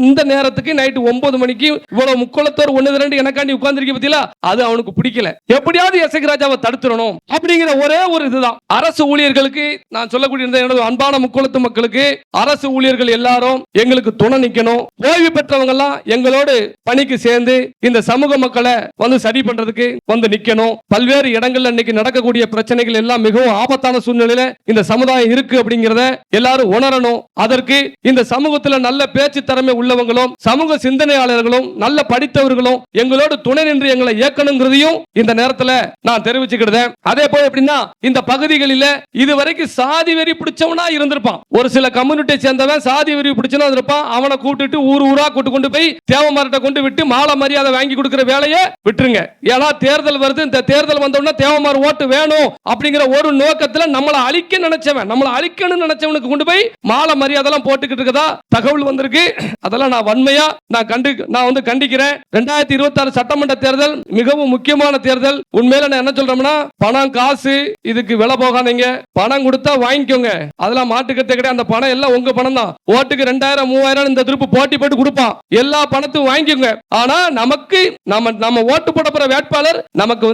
இந்த நேரத்துக்கு நைட்டு 9 மணிக்கு இவ்வளவு முக்கோளத்தோர் 1-2 எனக்காண்டி உட்கார்ந்திருக்க பத்தியா, அது அவனுக்கு பிடிக்கல. எப்படியாவது எசகி ராஜாவை தடுத்துறணும் அப்படிங்கிற ஒரே ஒரு இதுதான். அரசு ஊழியர்களுக்கு நான் சொல்லக்கூடிய எனது அன்பான முக்கோளத்து மக்களுக்கு, அரசு ஊழியர்கள் எல்லாரும் எங்களுக்கு துணை நிக்கணும். ஓய்வு பெற்றவங்க எல்லாம் எங்களோடு பணிக்கு சேர்ந்து இந்த சமூக மக்களை சரி பண்றதுக்கு நிக்கணும். பல்வேறு இடங்கள்ல இன்னைக்கு நடக்கக்கூடிய பிரச்சனைகள் எல்லாம் மிகவும் ஆபத்தான சூழ்நிலையில இந்த சமுதாயம் இருக்கு அப்படிங்கறத எல்லாரும் உணரணும். அதற்கு இந்த சமூகத்துல நல்ல பேச்சு திறமை உள்ளவங்களும் சமூக சிந்தனையாளர்களும் நல்ல படித்தவர்களும் எங்களோடு துணை நின்று எங்களை இயக்கணுங்கிறதையும் இந்த நேரத்துல நான் தெரிவிச்சுக்கிட்டேன். அதே போல எப்படின்னா இந்த பகுதிகளில இதுவரைக்கும் சாதி வெறி பிடிச்சவனா இருந்திருப்பான். ஒரு சில கம்யூனிட்டியை சேர்ந்தவன் சாதி வெறி பிடிச்சவனா இருப்பான். அவனை கூட்டிட்டு ஊர் ஊரா கொண்டு போய் தேவமார்ட்ட கொண்டு விட்டு மாலை மரியாதை வாங்கி கொடுக்கிற வேலையை விட்டுருங்க. ஏன்னா தேர்தல் வருது, இந்த தேர்தல் வந்தோம்னா தேவமார் ஓட்டு வேணும் அப்படிங்கிற ஒரு நோக்கத்துல நம்மளை அழிக்க நினைச்சவன், நம்மளை அழிக்கணும்னு நினைச்சவனுக்கு கொண்டு போய் மாலை மரியாதை எல்லாம் போட்டுக்கிட்டு இருக்கதா தகவல் வந்திருக்கு. அதெல்லாம் நான் வன்மையா நான் கண்டிக்கிறேன். 2026 சட்டமன்ற தேர்தல் மிகவும் முக்கியமான தேர்தல். உண்மையில நான் என்ன சொல்றேன்னா, பணம் காசு இதுக்கு விலை போகாதீங்க. பணம் கொடுத்தா வாங்கிக்கோங்க, அதெல்லாம் மாட்டுக்கத்தை கிடையாது. அந்த பணம் எல்லாம் உங்க பணம் தான். ஓட்டுக்கு 2000 3000 இந்த திருப்பு போட்டி போட்டு கொடுப்பான். எல்லா பணத்தையும் வாங்கிக்கோங்க. ஆனா நமக்கு நம்ம ஓட்டு போட போற வேட்பாளர் நமக்கு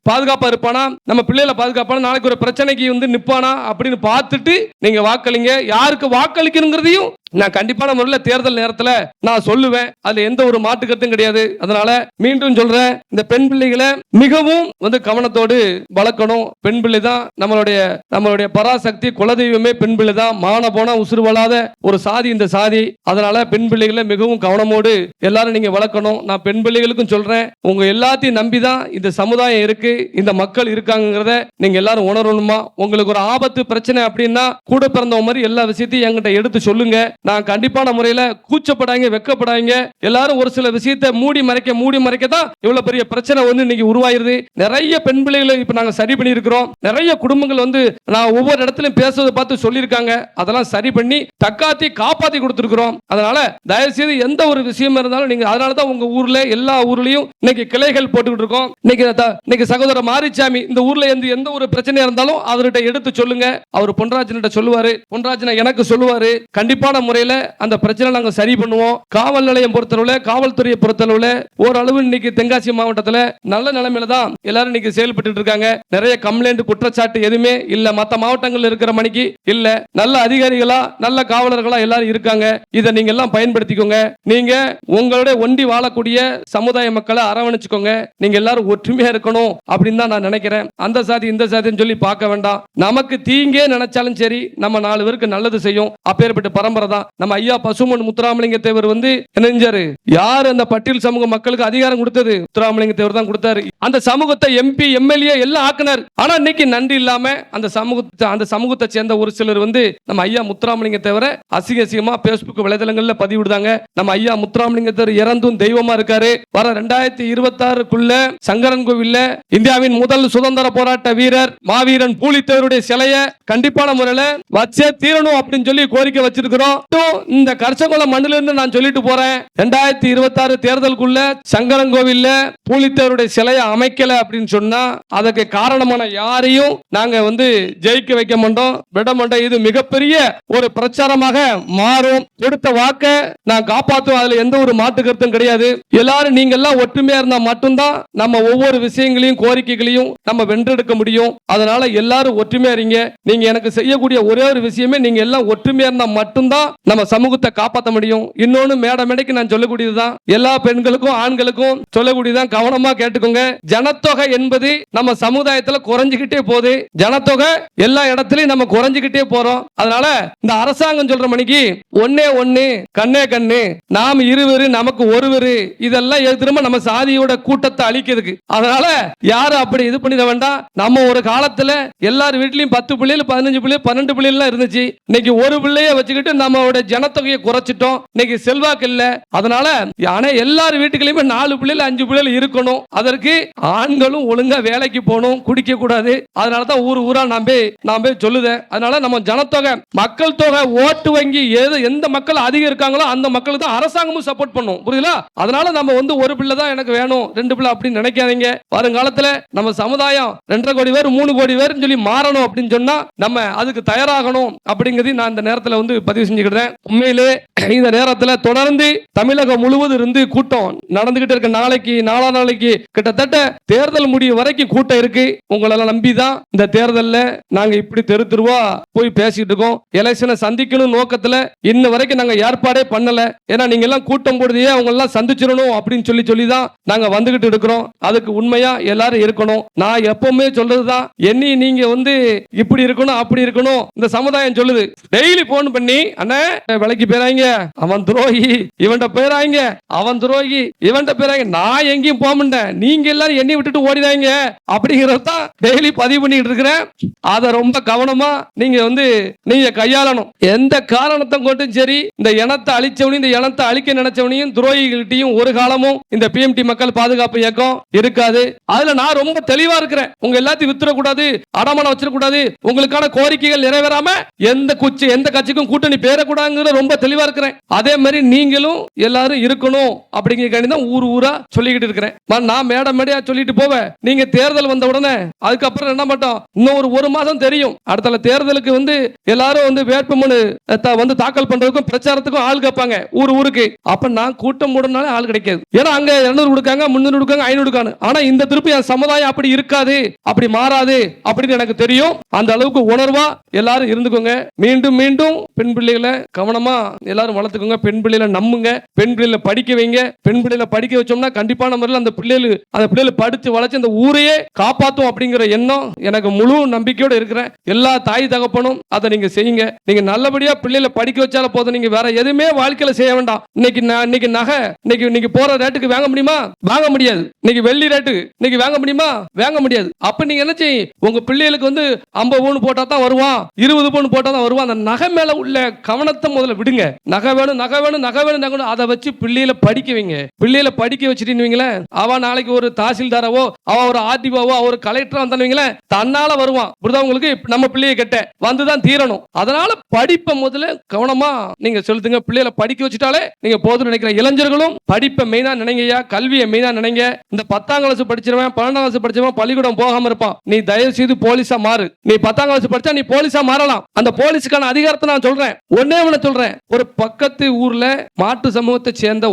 பாதுகாப்பா இருப்பானா, நம்ம பிள்ளைகளை பாதுகாப்பானா, நாளைக்கு ஒரு பிரச்சனைக்கு நிப்பானா அப்படின்னு பார்த்துட்டு நீங்க வாக்களிங்க. யாருக்கு வாக்களிக்கணுங்கிறதையும் நான் கண்டிப்பான முறையில் தேர்தல் நேரத்தில் நான் சொல்லுவேன். அதுல எந்த ஒரு மாற்று கருத்தும் கிடையாது. அதனால மீண்டும் சொல்றேன், இந்த பெண் பிள்ளைகளை மிகவும் கவனத்தோடு வளர்க்கணும். பெண் பிள்ளை தான் நம்மளுடைய பராசக்தி, குலதெய்வமே பெண் பிள்ளை தான். மான போனா உசுறு வளாத ஒரு சாதி இந்த சாதி. அதனால பெண் பிள்ளைகளை மிகவும் கவனமோடு எல்லாரும் நீங்க வளர்க்கணும். நான் பெண் பிள்ளைகளுக்கும் சொல்றேன், உங்க எல்லாத்தையும் நம்பிதான் இந்த சமுதாயம் இருக்கு, இந்த மக்கள் இருக்காங்கிறத நீங்க எல்லாரும் உணரணுமா. உங்களுக்கு ஒரு ஆபத்து பிரச்சனை அப்படின்னா கூட பிறந்த மாதிரி எல்லா விஷயத்தையும் என்கிட்ட எடுத்து சொல்லுங்க. நான் கண்டிப்பான முறையில் கூச்சப்படாங்க, வெக்கப்படாங்க. எல்லாரும் ஒரு சில விஷயத்தை மூடி மறைக்க தான் இவ்வளவு பெரிய பிரச்சனை இன்னைக்கு உருவாயிருது. நிறைய பெண் பிள்ளைகளை இப்ப நாங்க சரி பண்ணி இருக்கிறோம். நிறைய குடும்பங்கள் நான் ஒவ்வொரு இடத்திலும் பேசுவதை பார்த்து சொல்லியிருக்காங்க. அதெல்லாம் சரி பண்ணி தக்காத்தி காப்பாத்தி கொடுத்திருக்கிறோம். அதனால தயவு செய்து எந்த ஒரு விஷயம் இருந்தாலும் நீங்க, அதனால தான் உங்க ஊர்ல எல்லா ஊர்லயும் இன்னைக்கு கிளைகள் போட்டுக்கிட்டு இருக்கோம். இன்னைக்கு சகோதரர் மாரிச்சாமி இந்த ஊர்ல எந்த ஒரு பிரச்சனையா இருந்தாலும் அவர்கிட்ட எடுத்து சொல்லுங்க. அவர் பொன்ராஜன் சொல்லுவாரு, பொன்ராஜன் எனக்கு சொல்லுவாரு. கண்டிப்பான முறையில் அந்த பிரச்சனை நாங்கள் சரி பண்ணுவோம். காவல் நிலையம் பொறுத்தளவில், காவல்துறையை பொறுத்தளவில் ஓரளவு இன்னைக்கு தென்காசி மாவட்டத்தில் நல்ல நிலைமையில தான் எல்லாரும் இன்னைக்கு செயல்பட்டு இருக்காங்க. நிறைய கம்ப்ளைண்ட் குற்றச்சாட்டு எதுவுமே இல்ல. மற்ற மாவட்டங்கள்ல இருக்கிற மணிக்கு இல்ல. நல்ல அதிகாரிகளா, நல்ல காவலர்களா எல்லாரும் இருக்காங்க. இதை நீங்க எல்லாம் பயன்படுத்திக்கோங்க. நீங்க உங்களுடைய ஒண்டி வாழக்கூடிய சமுதாய மக்களை அரவணைச்சுக்கோங்க. நீங்க எல்லாரும் ஒற்றுமையா இருக்கணும் அப்படின்னு தான் நான் நினைக்கிறேன். அந்த சாதி இந்த சாதின்னு சொல்லி பார்க்க வேண்டாம். நமக்கு தீங்கே நினைச்சாலும் சரி, நம்ம 4 பேருக்கு நல்லது செய்யும். அப்பேற்பட்ட பரம்பரை தான் நம்ம ஐயா பசுமன் முத்துராமலிங்க தேவர் என்ன யார் அந்த பட்டியல் சமூக மக்களுக்கு அதிகாரம் கொடுத்தது? முத்துராமலிங்க தேவர் தான் கொடுத்தாரு. அந்த சமூகத்தை MP MLA எல்லாம் ஆக்கினார். ஆனா இன்னைக்கு நன்றி இல்லாம அந்த சமூகத்தை சேர்ந்த ஒரு சிலர் நம்ம ஐயா முத்துராமலிங்க தேவரை அசிங்கமா பேஸ்புக் வலைதளங்கள்ல பதிவிடுதாங்க. நம்ம ஐயா முத்துராமலிங்க தேவர் இறந்தும் தெய்வமா இருக்காரு. வர 2026க்குள்ள சங்கரன் கோவில்ல இந்தியாவின் முதல் சுதந்திர போராட்ட வீரர் மாவீரன் பூலித்தேவருடைய சிலையை கண்டிப்பான முறையில் வச்சே தீரணும் அப்படின்னு சொல்லி கோரிக்கை வச்சிருக்கிறோம். மட்டும் இந்த கரிசல்குளம் மண்ணில இருந்து நான் சொல்லிட்டு போறேன், 2026 தேர்தலுக்குள்ள சங்கரன்கோவில்ல பூலித்தேவருடைய சிலையை அமைக்கல அப்படின்னு சொன்னா அதுக்கு காரணமான யாரையும் நாங்க ஜெயிக்க வைக்க மாட்டோம், விட மாட்டோம். இது மிகப்பெரிய ஒரு பிரச்சாரமாக மாறும். கொடுத்த வாக்க நான் காப்பாற்றுவோம், அதுல எந்த ஒரு மாற்று கருத்தும் கிடையாது. எல்லாரும் நீங்க எல்லாம் ஒற்றுமையா இருந்தா மட்டும்தான் நம்ம ஒவ்வொரு விஷயங்களையும் கோரிக்கைகளையும் நம்ம வென்றெடுக்க முடியும். அதனால எல்லாரும் ஒற்றுமையா இருங்க. நீங்க எனக்கு செய்யக்கூடிய ஒரே ஒரு விஷயமே, நீங்க எல்லாம் ஒற்றுமையா இருந்தா மட்டும்தான் நம்ம சமூகத்தை காப்பாற்ற முடியும். இன்னொன்னு மேடைக்கு நான் சொல்லக்கூடியதுதான், எல்லா பெண்களுக்கும் ஆண்களுக்கும் சொல்லக்கூடியதான், கவனமா கேட்டுக்கோங்க. ஜனத்தொகை என்பது நம்ம சமுதாயத்துல குறைஞ்சுக்கிட்டே போகுது. ஜனத்தொகை எல்லா இடத்துலயும் நம்ம குறைஞ்சுக்கிட்டே போறோம். அதனால இந்த அரசாங்கம் சொல்ற மணிக்கு ஒன்னே ஒண்ணு கண்ணே கண்ணு, நாம் இருவரு நமக்கு ஒருவரு, இதெல்லாம் திரும்ப நம்ம சாதியோட கூட்டத்தை அழிக்கிறதுக்கு. அதனால யாரும் அப்படி இது பண்ணிட வேண்டாம். நம்ம ஒரு காலத்துல எல்லார் வீட்லயும் 10 பிள்ளைகள் 15 பிள்ளைகள் 12 பிள்ளைகள் இருந்துச்சு. இன்னைக்கு ஒரு பிள்ளைய வச்சுக்கிட்டு நம்மளோட ஜனத்தொகையை குறைச்சிட்டோம். இன்னைக்கு செல்வாக்கு இல்ல. அதனால எல்லார் வீட்டுக்குள்ளயுமே 4 பிள்ளைகள் 5 பிள்ளைகள் இருக்கணும். அதற்கு ஆண்களும் ஒழுங்கா வேலைக்கு போகணும், குடிக்க கூடாது. அதனாலதான் ஊரா நான் போய் சொல்லுதேன். அதனால நம்ம ஜனத்தொகை மக்கள் தொகை ஓட்டு வங்கி எந்த மக்கள் அதிகம் இருக்காங்களோ அந்த மக்களுக்கு தான் அரசாங்கமும் சப்போர்ட் பண்ணும். புரியுதா? அதனால நம்ம ஒரு பிள்ளை தான் எனக்கு வேணும், 2 பிள்ளை அப்படின்னு நினைக்காதீங்க. வருங்காலத்துல நம்ம சமுதாயம் 2.5 கோடி பேர் 3 கோடி பேர் சொல்லி மாறணும் அப்படின்னு சொன்னா நம்ம அதுக்கு தயாராகணும் அப்படிங்கிறது நான் இந்த நேரத்தில் பதிவு செஞ்சுக்கிறேன். உண்மையிலே இந்த நேரத்தில் தொடர்ந்து தமிழகம் முழுவதும் இருந்து கூட்டம் நடந்துகிட்டு இருக்க. நாலாம் நாளைக்கு கிட்டத்தட்ட தேர்தல் முடிவு வரைக்கும் கூட்டம் இருக்கு. உங்களெல்லாம் நம்பிதான் இந்த தேர்தலில் நாங்க இப்படி தெருவா போய் பேசிட்டு இருக்கோம். எலெக்ஷனை சந்திக்கணும் நோக்கத்துல இன்ன வரைக்கும் நாங்க ஏற்பாடே பண்ணல. ஏன்னா நீங்க எல்லாம் கூட்டம் போடுறதே அவங்க எல்லாம் சந்திச்சிடணும் அப்படின்னு சொல்லிதான் நாங்க வந்துகிட்டு இருக்கிறோம். அதுக்கு உண்மையா எல்லாரும் இருக்கணும். நான் எப்பவுமே சொல்றதுதான், நீங்க இப்படி இருக்கணும் அப்படி இருக்கணும். இந்த சமுதாயம் சொல்லுது. டெய்லி போன் பண்ணி, அண்ணே விலைக்கு போயிறாங்க, அவன் துரோகி, இவன்ட போயிறாங்க, அவன் துரோகி, இவன்ட போயிறாங்க. நான் எங்கேயும் போக மாட்டேன், நீங்க எல்லாரும் எண்ணி விட்டுட்டு ஓடிதாங்க அப்படிங்கறதான் டெய்லி பதிவு பண்ணிட்டு இருக்கிறேன். அதை ரொம்ப கவனமா நீங்க கையாளணும். எந்த காரணத்தை கொண்டும் சரி, இந்த இனத்தை அழிச்சவனையும் இந்த இனத்தை அழிக்க நினைச்சவனையும் துரோகிகள்கிட்டையும் ஒரு காலமும் இந்த பிஎம்டி மக்கள் பாதுகாப்பு இயக்கம் இருக்காது. அதுல நான் ரொம்ப தெளிவா இருக்கிறேன். உங்க எல்லாத்தையும் வித்துறக்கூடாது, அடமானம் வச்சிடக்கூடாது, உங்களுக்கான கோரிக்கைகள் நிறைவேறாம எந்த கட்சிக்கும் கூட்டணி பேரக்கூடாதுங்கிற ரொம்ப தெளிவா இருக்கிறேன். அதே மாதிரி நீங்களும் எல்லாரும் இருக்கணும் அப்படிங்கிறதான் ஊரா சொல்லிக்கிட்டு இருக்கிறேன். நான் மேடையா சொல்லிட்டு போவேன். நீங்க தேர்தல் வந்த உடனே அதுக்கப்புறம் என்ன மாட்டோம், இன்னும் ஒரு மாதம் தெரியும். அடுத்த தேர்தலுக்கு எல்லாரும் வேட்புமனு தாக்கல் பண்றதுக்கும் பிரச்சாரத்துக்கும் ஆள் கேட்பாங்க ஊருக்கு. அப்ப நான் கூட்டம் போடனாலே ஆள் கிடைக்காது. ஏன்னா அங்க 200 கொடுக்காங்க, 300 கொடுக்காங்க, 500 கொடுக்காங்க. ஆனா இந்த திருப்பி என் சமுதாயம் அப்படி இருக்காது, அப்படி மாறாது அப்படின்னு எனக்கு தெரியும். அந்த அளவுக்கு உணர்வா எல்லாரும் இருந்துக்கோங்க. மீண்டும் பெண் பிள்ளைகளை கவனமா எல்லாரும் வளர்த்துக்கோங்க. பெண் பிள்ளைகளை நம்புங்க, பெண் பிள்ளைகளை படிக்க வைங்க. பெண் பிள்ளைகளை படிக்க வச்சோம்னா கண்டிப்பான முறையில் அந்த பிள்ளைகள் படிச்சு வளர்ச்சி அந்த ஊரையே காப்பாற்றும் அப்படிங்கிற எண்ணம் எனக்கு முழு நம்பிக்கையோட இருக்கிறேன். எல்லா தாய் தகப்பனும் அதை நீங்க செய்யுங்க. நீங்க நல்லபடியா பிள்ளைகளை படிக்க வச்சால போதும். நீங்க வேற எதுவுமே வாழ்க்கையில செய்ய வேண்டாம். இன்னைக்கு நகை இன்னைக்கு போற ரேட்டுக்கு வாங்க முடியுமா? வாங்க முடியாது. இன்னைக்கு வெள்ளி ரேட்டு இன்னைக்கு வாங்க முடியுமா? வாங்க முடியாது. அப்ப நீங்க என்ன செய்ய, உங்க பிள்ளைகளுக்கு 50 பவுன் போட்டா தான் வருவான், 20 பவுன் போட்டா தான் வருவான். அந்த நகை மேல உள்ள கவனத்தை முதல்ல விடுங்க. நகை வேணும் அதை வச்சு பிள்ளைகளை படிக்க வைங்க. பிள்ளைகளை படிக்க வச்சுட்டீங்களே, அவன் நாளைக்கு ஒரு தாசில்தாரவோ, அவன் ஒரு ஆர்டிஓவோ, ஒரு கலெக்டரோ வந்தானுங்களே, தன்னால வருவான். உங்களுக்கு நம்ம பிள்ளையை கெட்ட வந்துதான் தீரணும். அதனால படிப்பை முதல்ல கவனமா நீங்க செலுத்துங்க. பிள்ளைகளை படிக்க வச்சுட்டாலே நீங்க போதும் நினைக்கிற இளைஞர்களும் படிப்பை மெயினா நினைங்கயா, கல்வியை மெயினா நினைங்க. இந்த 10ஆம் கிளாஸ் படிச்சிருவேன் 12ஆம் கிளாஸ் படிச்சவன் பள்ளிக்கூடம் போகாம இருப்பான். நீ தயவு செய்து போலீஸா மாறு. நீ 10ஆம் கிளாஸ் படிச்சா நீ போலீஸா மாறலாம். அந்த போலீஸுக்கான அதிகாரத்தை நான் சொல்றேன். ஒன்னே ஒண்ணு சொல்றேன். ஒரு பக்கத்து ஊர்ல மாட்டு சமூகத்தை சேர்ந்த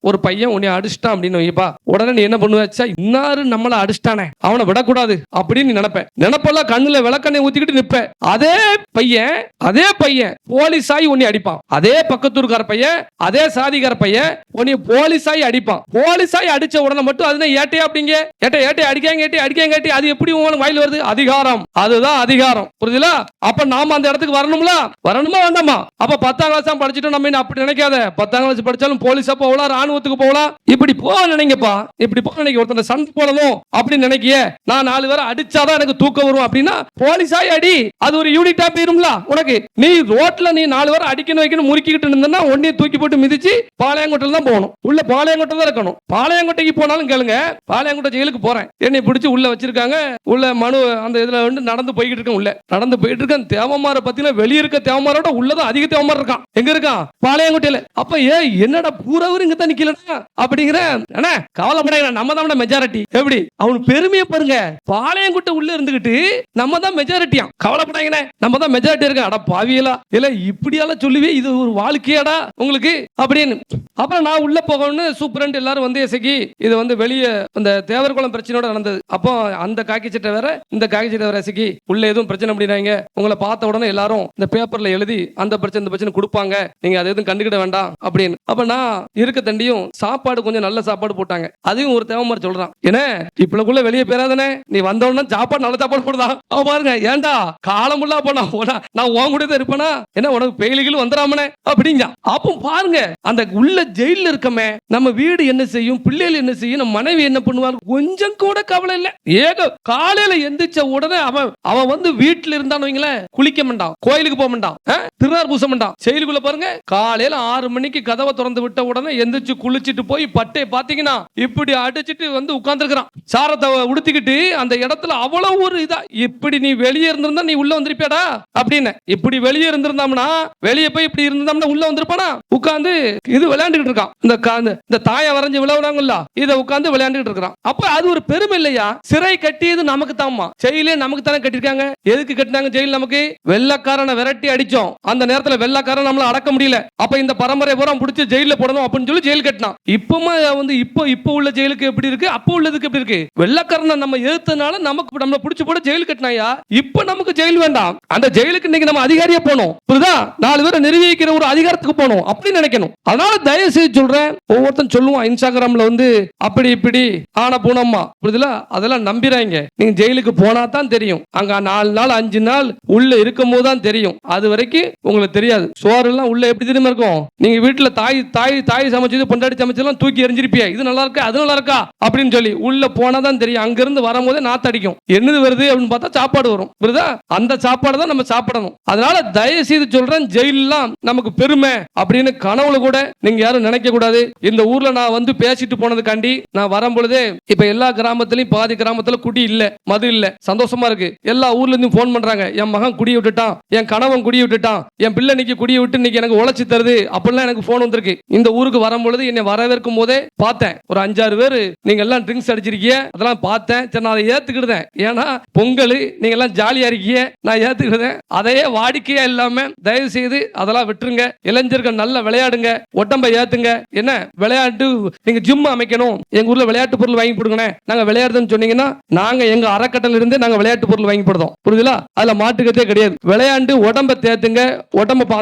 ஒரு பையன் உன்னை அடிச்சிட்டான் அப்படின்னு வைப்பா, உடனே நீ என்ன பண்ணுவா, இன்னாரு நம்மள அடிச்சிட்டானே, அவனை விடக்கூடாது அப்படின்னு நினைப்பெல்லாம் கண்ணுல விளக்கண்ணை ஊத்திக்கிட்டு நிப்ப. அதே பையன் போலீஸாய் உன்னை அடிப்பான். அதே பக்கத்தூர்கார பையன், அதே சாதிகார பையன் உன்னை போலீஸாய் அடிப்பான். போலீஸாய் அடிச்ச உடனே மட்டும் அது ஏட்டையா அப்படிங்க, ஏட்டை அடிக்காங்க, அது எப்படி உங்களுக்கு வாயில் வருது? அதிகாரம். அதுதான் அதிகாரம். புரியுதுல? அப்ப நாம அந்த இடத்துக்கு வரணுமா வேண்டாமா? அப்ப 10ஆம் கிளாஸ் படிச்சுட்டு நம்ம அப்படி நினைக்காத. 10ஆம் கிளாஸ் படிச்சாலும் போலீஸா போகலாம், ராணுவத்துக்கு போகலாம். இப்படி போக நினைங்கப்பா. இப்படி போக நினைக்க. ஒருத்தர் சண்டை போடணும் அப்படின்னு நினைக்கிய, நான் 4 பேரை அடிச்சாதான் எனக்கு தூக்கம் வரும் அப்படின்னா போலீஸாய் அடி. அது ஒரு யூனிட்டா போயிரும்ல உனக்கு. நீ ரோட்ல நீ 4 பேரை அடிக்கணும் வைக்கணும் முறுக்கிட்டு இருந்தா ஒன்னே தூக்கி போட்டு மிதிச்சு பாளையங்கோட்டையில தான் போகணும். உள்ள பாளையங்கோட்டை தான் இருக்கணும். பாளையங்கோட்டைக்கு போனாலும் கேளுங்க, பாளையங்கோட்டை ஜெயிலுக்கு போறேன், என்னை பிடிச்சி உள்ள வச்சிருக்காங்க. உள்ள மனு அந்த இதுல நடந்து போய்கிட்டு இருக்கேன். உள்ள நடந்து போயிட்டு இருக்கேன். தேவமார பத்தின வெளியே இருக்க தேவமாரோட உள்ளதான் அதிக தேவமார் இருக்கான். எங்க இருக்கான்? நிக்கிறான் பாளையங்கோட்டையில. அப்ப என்னடா பூராவும் இங்க தான் நிக்கலடா அப்படிங்கிற. அண்ணா கவலைப்படாத, நம்ம தான் மெஜாரிட்டி. எப்படி அவனுக்கு பெருமையை பாருங்க, பாளையங்கோட்டை உள்ள இருந்துகிட்டு நம்ம தான் மெஜாரிட்டியா, கவலைப்படாங்க நம்ம தான் மெஜாரிட்டி இருக்கு. அட பாவியலா இல்ல இப்படியெல்லாம் சொல்லுவே, இது ஒரு வாழ்க்கையாடா உங்களுக்கு அப்படின்னு. அப்புறம் நான் உள்ள போகணும்னு சூப்பரண்ட் எல்லாரும் வந்து எசக்கி இது வந்து வெளியே அந்த தேவர்குளம் பிரச்சனையோட நடந்தது. அப்போ அந்த காக்கி சட்டை வேற இந்த காக்கி சட்டை வேற எசக்கி உள்ள எதுவும் பிரச்சனை அப்படின்னாங்க. உங்களை பார்த்த உடனே எல்லாரும் இந்த பேப்பர்ல எழுதி அந்த பிரச்சனை இந்த பிரச்சனை கொடுப்பாங்க, நீங்க அதை எதுவும் கண்டுக்கிட வேண்டாம் அப்படின்னு. அப்ப நான் இருக்க தண்டியும் சாப்பாடு கொஞ்சம் நல்ல சாப்பாடு போட்டாங்க. அதையும் ஒரு தேவை மாதிரி சொல்றான், ஏன்னா இப்பளுக்குள்ள வெளியே பேராதானே நீ வந்த உடனே சாப்பாடு நல்ல சாப்பாடு போடுதான். அவன் பாருங்க, ஏண்டா காலமுள்ளா போனா நான் உன் கூட தான் இருப்பேனா, என்ன உனக்கு பெயிலிகள் வந்துடாமனே அப்படிங்க. அப்போ பாருங்க, அந்த உள்ள ஜெயில இருக்கமே, நம்ம வீடு என்ன செய்யும், பிள்ளைகள் என்ன செய்யும், நம்ம மனைவி என்ன பண்ணுவாங்க, கொஞ்சம் கூட கவலை இல்ல. காலையில எந்திரிச்ச உடனே அவன் வந்து வீட்டுல இருந்தான்னு வைங்களேன், குளிக்க மாட்டான், கோயிலுக்கு போக மாட்டான், திருநார் பூச மாட்டான். செயலுக்குள்ள பாருங்க, காலையில 6 மணிக்கு கதவை திறந்து விட்ட உடனே எந்திரிச்சு குளிச்சுட்டு போய் பட்டை பாத்தீங்கன்னா இப்படி அடிச்சிட்டு வந்து உட்கார்ந்து இருக்கிறான், சாரத்தை உடுத்திக்கிட்டு. அந்த இடத்துல அவ்வளவு ஒரு இதா, இப்படி நீ வெளியே இருந்திருந்தா நீ உள்ள வந்திருப்பியாடா அப்படின்னு. இப்படி வெளியே இருந்திருந்தோம்னா, வெளியே போய் இப்படி இருந்தோம்னா உள்ள வந்திருப்பானா, உட்கார்ந்து இது விளையாண்டுகிட்டு இருக்கான். இந்த தாயை வரைஞ்சு விளையாடுவாங்கல்ல, இதை உட்கார்ந்து விளையாண்டுகிட்டு இருக்கான். அப்ப அது ஒரு பெருமை இல்லையா? சிறை கட்டியது நமக்கு தாமா, ஜெயிலே நமக்கு தானே கட்டிருக்காங்க. எதுக்கு கட்டினாங்க ஜெயில்? நமக்கு வெள்ளக்காரனை விரட்டி அடிச்சோம், அந்த நேரத்துல வெள்ளக்காரன் நம்மள அடக்க முடியல. அப்ப இந்த பரம்பரை பூரா பிடிச்சி ஜெயில போடணும் அப்படின்னு சொல்லி ஜெயில் கட்டினான். இப்பமா வந்து இப்போ உள்ள ஜெயிலுக்கு எப்படி இருக்கு, அப்போ உள்ளதுக்கு எப்படி இருக்கு? வெள்ளக்காரனை நம்ம எதிர்த்தனால நமக்கு நம்ம பிடிச்சு போட ஜெயில் கட்டினாயா, இப்ப நமக்கு ஜெயில் வேண்டாம், அந்த ஜெயிலுக்கு இன்னைக்கு நம்ம அதிகாரியா போனோம், புரியுதா? 4 பேரை நிர்வகிக்கிற ஒரு அதிகாரத்துக்கு போனோம் அப்படின்னு நினைக்கணும். அதனால தயவு செய்து சொல்றேன், ஒவ்வொருத்தன் சொல்லுவான் இன்ஸ்டாகிராம்ல வந்து அப்படி இப்படி ஆனா போனோம்மா, புரியுதுல? அதெல்லாம் நம்பிறாங்க. நீங்க ஜெயிலுக்கு போனா தான் தெரியும், அங்க 4 நாள் 5 நாள் உள்ள இருக்கும் போது தான் தெரியும். அது வரைக்கும் உங்களுக்கு தெரியாது. சோறு எல்லாம் உள்ள எப்படி தெரியுமா இருக்கும்? நீங்க வீட்டுல தாய் சமைச்சது பொண்டாடி சமைச்சதெல்லாம் தூக்கி எரிஞ்சிருப்பியா, இது நல்லா இருக்கா அது நல்லா இருக்கா அப்படின்னு சொல்லி. உள்ள போனாதான் தெரியும். அங்க இருந்து வரும்போதே நாத்தடிக்கும், என்னது வருது அப்படின்னு பார்த்தா சாப்பாடு வரும், புரியுதா? அந்த சாப்பாடு தான் நம்ம சாப்பிடணும். அதனால தயவு செய்து சொல்றேன், ஜெயிலாம் நமக்கு பெருமை அப்படின்னு கனவுல கூட நீங்க யாரும் நினைக்க கூடாது. இந்த ஊர்ல நான் வந்து பேசிட்டு போனதுக்காண்டி நான் வரும்பொழுதே இப்ப எல்லா கிராமத்திலையும் பாதி கிராமத்துல குடி இல்ல, மது இல்ல, சந்தோஷமா இருக்கு. எல்லா ஊர்ல இருந்து போன் பண்றாங்க, என் மகன் குடியை விட்டுட்டான், என் கணவன் குடியை விட்டுட்டான், என் பிள்ளை இன்னைக்கு குடியை விட்டு இன்னைக்கு எனக்கு உழைச்சி தருது அப்படிலாம் எனக்கு போன் வந்திருக்கு. இந்த ஊருக்கு வரும்பொழுது என்னை வரவேற்கும் போதே பார்த்தேன், ஒரு 5-6 பேர் நீங்க எல்லாம் ட்ரிங்க்ஸ் அடிச்சிருக்கீங்க, அதெல்லாம் பார்த்தேன். சரி, நான் அதை ஏத்துக்கிட்டேன். ஏன்னா பொங்கல் நீங்க எல்லாம் ஜாலியா இருக்கீங்க, நான் ஏத்துக்கிட்டேன். அதையே வாடிக்கையா இல்லாம தயவு செய்து அதெல்லாம் விட்டுருங்க. இளைஞர்கள் நல்லா விளையாடுங்க, உடம்ப ஏத்துங்க. என்ன விளையாட்டு, நீங்க ஜிம் அமைக்கணும், எங்க ஊர்ல விளையாட்டு பொருள் வாங்கி போடுங்க, நாங்க விளையாடுதுன்னு சொன்னீங்கன்னா நாங்க எங்க அறக்கட்டளை இருந்து நாங்க விளையாட்டு பொருள் வாங்கி போடுறோம், புரியுதுல? அதுல மாட்டுக்கத்தே கிடையாது. விளையாண்டு உடம்ப தேத்துங்க.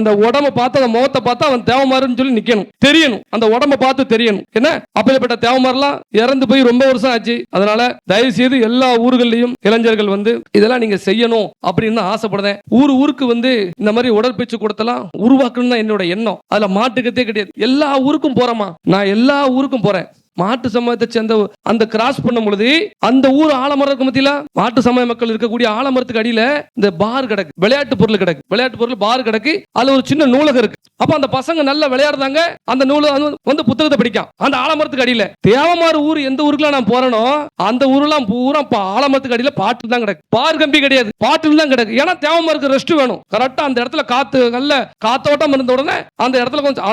அந்த உடம்ப பார்த்து அந்த முகத்தை பார்த்து அவன் தேவமாறுன்னு சொல்லி நிக்கணும், தெரியணும், அந்த உடம்ப பார்த்து தெரியணும். என்ன அப்பேற்பட்ட தேவமாரெல்லாம் இறந்து போய் ரொம்ப வருஷம் ஆச்சு. அதனால தயவு செய்து எல்லா ஊர்களையும் இளைஞர்கள் வந்து இதெல்லாம் நீங்க செய்யணும் அப்படின்னு ஆசைப்படுறேன். ஊருக்கு வந்து இந்த மாதிரி உடற்பயிற்சி கூடத்தெல்லாம் உருவாக்கணும் தான் என்னோட எண்ணம். அதுல மாட்டுக்கத்தே கிடையாது. எல்லா ஊருக்கும் போறேமா, நான் எல்லா ஊருக்கும் போறேன். மாட்டு சமயத்தை சேர்ந்த அந்த கிராஸ் பண்ணும் பொழுது அந்த ஊர் ஆலமரத்துக்கு மத்தியில மாட்டு சமய மக்கள் இருக்கக்கூடிய ஆலமரத்துக்கு அடியில இந்த பார் கிடக்கு, விளையாட்டு பொருள் கிடக்கு, விளையாட்டு பொருள் பார் கிடக்கு. அதுல ஒரு சின்ன நூலகம் இருக்கு. அப்ப அந்த பசங்க நல்லா விளையாடுறாங்க, அந்த நூலகம் வந்து புத்தகத்தை படிக்கும் அந்த ஆலமரத்துக்கு அடியில. தேவமாறு ஊர் எந்த ஊருக்குலாம் நான் போறேனோ அந்த ஊர்லாம் பூரா ஆலமரத்துக்கு அடியில பாட்டு தான் கிடக்கு, பார் கம்பி கிடையாது, பாட்டு தான் கிடக்கு. ஏன்னா தேவமாருக்கு ரெஸ்ட் வேணும். கரெக்டா அந்த இடத்துல காத்து நல்ல காத்தோட்டம் இருந்த உடனே அந்த இடத்துல கொஞ்சம்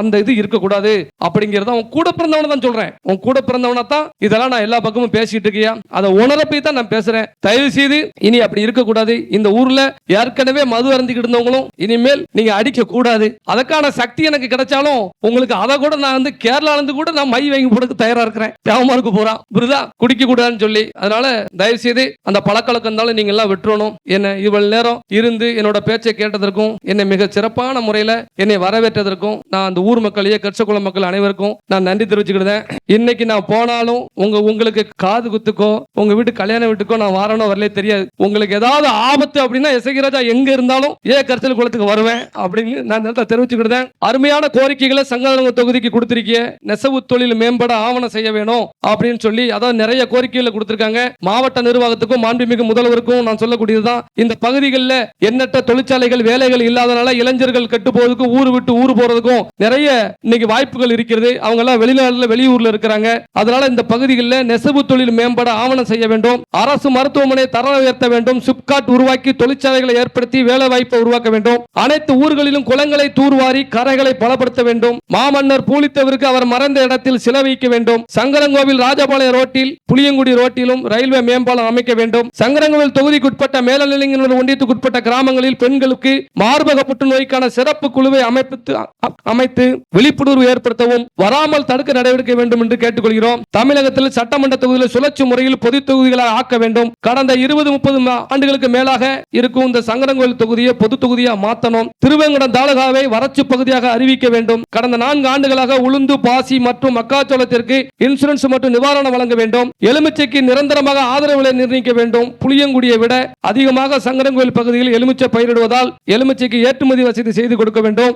அந்த இது இருக்கக்கூடாது அப்படிங்கறத அவன் கூட பிறந்தவன தான் சொல்றேன். உன் கூட பிறந்தவனா தான் இதெல்லாம் நான் எல்லா பக்கமும் பேசிட்டு இருக்கியா, அதை உணரப்பை தான் நான் பேசுறேன். தயவு செய்து இனி அப்படி இருக்க கூடாது. இந்த ஊர்ல ஏற்கனவே மது அருந்திக்கிட்டு இருந்தவங்களும் இனிமேல் நீங்க அடிக்க கூடாது. அதுக்கான சக்தி எனக்கு கிடைச்சாலும் உங்களுக்கு அதை கூட நான் வந்து கேரளால இருந்து கூட நான் மை வாங்கி போடுறதுக்கு தயாரா இருக்கிறேன். தேவமாருக்கு போறான், புரியுதா? குடிக்க கூடாதுன்னு சொல்லி. அதனால தயவு செய்து அந்த பழக்கழக்கம் இருந்தாலும் நீங்க எல்லாம் விட்டுறணும். என்ன இவ்வளவு நேரம் இருந்து என்னோட பேச்சை கேட்டதற்கும், என்னை மிக சிறப்பான முறையில என்னை வரவேற்றதற்கும் நான் அந்த ஊர் மக்களையே கரிசல்குளம் மக்கள் அனைவருக்கும் நான் நன்றி தெரிவிச்சுக்கிறேன். இன்னைக்கு நான் போனாலும் உங்களுக்கு காது குத்துக்கோ உங்க வீட்டு கல்யாண வீட்டுக்கோ நான் வரணும் வரலே தெரியாது. உங்களுக்கு ஏதாவது ஆபத்து அப்படின்னா எசகிராஜா எங்க இருந்தாலும் கரிசல்குளத்துக்கு வருவேன் அப்படின்னு நான் தெரிவிச்சுக்கிட்டேன். அருமையான கோரிக்கைகளை சங்கரங்க தொகுதிக்கு கொடுத்திருக்கிய நெசவு தொழில் மேம்பட ஆவணம் செய்ய வேணும் அப்படின்னு சொல்லி அதாவது நிறைய கோரிக்கைகளை கொடுத்திருக்காங்க. மாவட்ட நிர்வாகத்துக்கும் மாண்புமிகு முதல்வருக்கும் நான் சொல்லக்கூடியதுதான், இந்த பகுதிகளில் எண்ணற்ற தொழிற்சாலைகள் வேலைகள் இல்லாதனால இளைஞர்கள் கெட்டு போறதுக்கும் ஊர் விட்டு ஊர் போறதுக்கும் நிறைய இன்னைக்கு வாய்ப்புகள் இருக்கிறது. அவங்க எல்லாம் வெளிநாடுல வெளியூர்ல இருக்கிறாங்க. அதனால இந்த பகுதிகளில் நெசவு தொழில் மேம்பட ஆவணம் செய்ய வேண்டும். அரசு மருத்துவமனை தரம் உயர்த்த வேண்டும். சிப்காட் உருவாக்கி தொழிற்சாலைகளை ஏற்படுத்தி வேலை வாய்ப்பை உருவாக்க வேண்டும். அனைத்து ஊர்களிலும் குளங்களை தூர்வாரி கரைகளை பலப்படுத்த வேண்டும். மாமன்னர் பூலித்தேவருக்கு அவர் மறைந்த இடத்தில் சிலை வைக்க வேண்டும். சங்கரங்கோவில் ராஜபாளையம் ரோட்டில் புளியங்குடி ரோட்டிலும் ரயில்வே மேம்பாலம் அமைக்க வேண்டும். சங்கரங்கோவில் தொகுதிக்குட்பட்ட மேலநிலையங்கள் ஒன்றியத்துக்குட்பட்ட கிராமங்களில் பெண்களுக்கு மார்பக புற்றுநோய்க்கான சிறப்பு குழுவை அமைத்து விழிப்புணர்வு ஏற்படுத்தவும் வராமல் தடுக்க நடவடிக்கை வேண்டும் என்று கேட்டுக்கொள்கிறோம். தமிழகத்தில் சட்டமன்ற தொகுதியில் சுழற்சி முறையில் பொது தொகுதிகளாக ஆக்க வேண்டும். கடந்த 20-30 ஆண்டுகளுக்கு மேலாக இருக்கும் இந்த சங்கரங்கோவில் தொகுதியை பொது தொகுதியாக மாற்றணும். திருவேங்கடம் தாலுகாவை வறட்சி பகுதியாக அறிவிக்க வேண்டும். கடந்த 4 ஆண்டுகளாக உளுந்து, பாசி மற்றும் மக்காச்சோளத்திற்கு இன்சூரன்ஸ் மற்றும் நிவாரணம் வழங்க வேண்டும். எலுமிச்சைக்கு நிரந்தரமாக ஆதரவு விலை நிர்ணயிக்க வேண்டும். புளியங்குடியை விட அதிகமாக சங்கரங்கோவில் பகுதியில் எலுமிச்சை பயிரிடுவதால் எலுமிச்சைக்கு ஏற்றுமதி வசதி செய்து கொடுக்க வேண்டும்.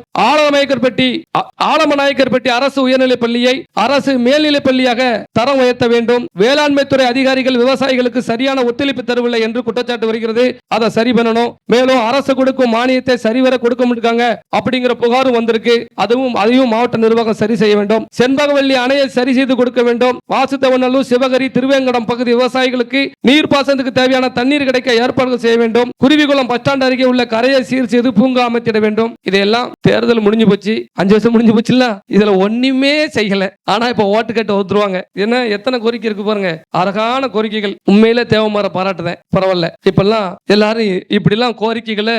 ஆலமநாயக்கர்பட்டி அரசு உயர்நிலைப் பள்ளியை அரசு மேல்நிலைப் பள்ளியாக தரம் உயர்த்த வேண்டும். வேளாண்மை துறை அதிகாரிகள் விவசாயிகளுக்கு சரியான ஒத்துழைப்பு தரவில்லை என்று குற்றச்சாட்டு வருகிறது. அதை சரி பண்ணணும். மேலும் அரசு கொடுக்கும் மானியத்தை சரிவர கொடுக்க மாட்டாங்க அப்படிங்கிற புகாரும் வந்திருக்கு. அதையும் மாவட்ட நிர்வாகம் சரி செய்ய வேண்டும். செண்பகவல்லி அணையை சரி செய்து கொடுக்க வேண்டும். வாசுதேவநல்லூர், சிவகரி, திருவேங்கடம் பகுதி விவசாயிகளுக்கு நீர்ப்பாசனத்துக்கு தேவையான தண்ணீர் கிடைக்க ஏற்பாடுகள் செய்ய வேண்டும். குருவிகுளம் பஸ் ஸ்டாண்ட் அருகே உள்ள கரையை சீர் செய்து பூங்கா அமைத்திட வேண்டும். இதெல்லாம் தேர்தல் முடிஞ்சு போச்சு, 5 வருஷம் முடிஞ்சு போச்சு. இதுல ஒண்ணுமே செய்யல. ஆனா இப்ப ஓட்டு கேட்டு ஒத்துருவாங்க. என்ன எத்தனை கோரிக்கை இருக்கு பாருங்க. அழகான கோரிக்கைகள். உண்மையில தேவமாற பாராட்டுறேன். பரவாயில்ல. இப்பெல்லாம் எல்லாரும் இப்படி எல்லாம் கோரிக்கைகளை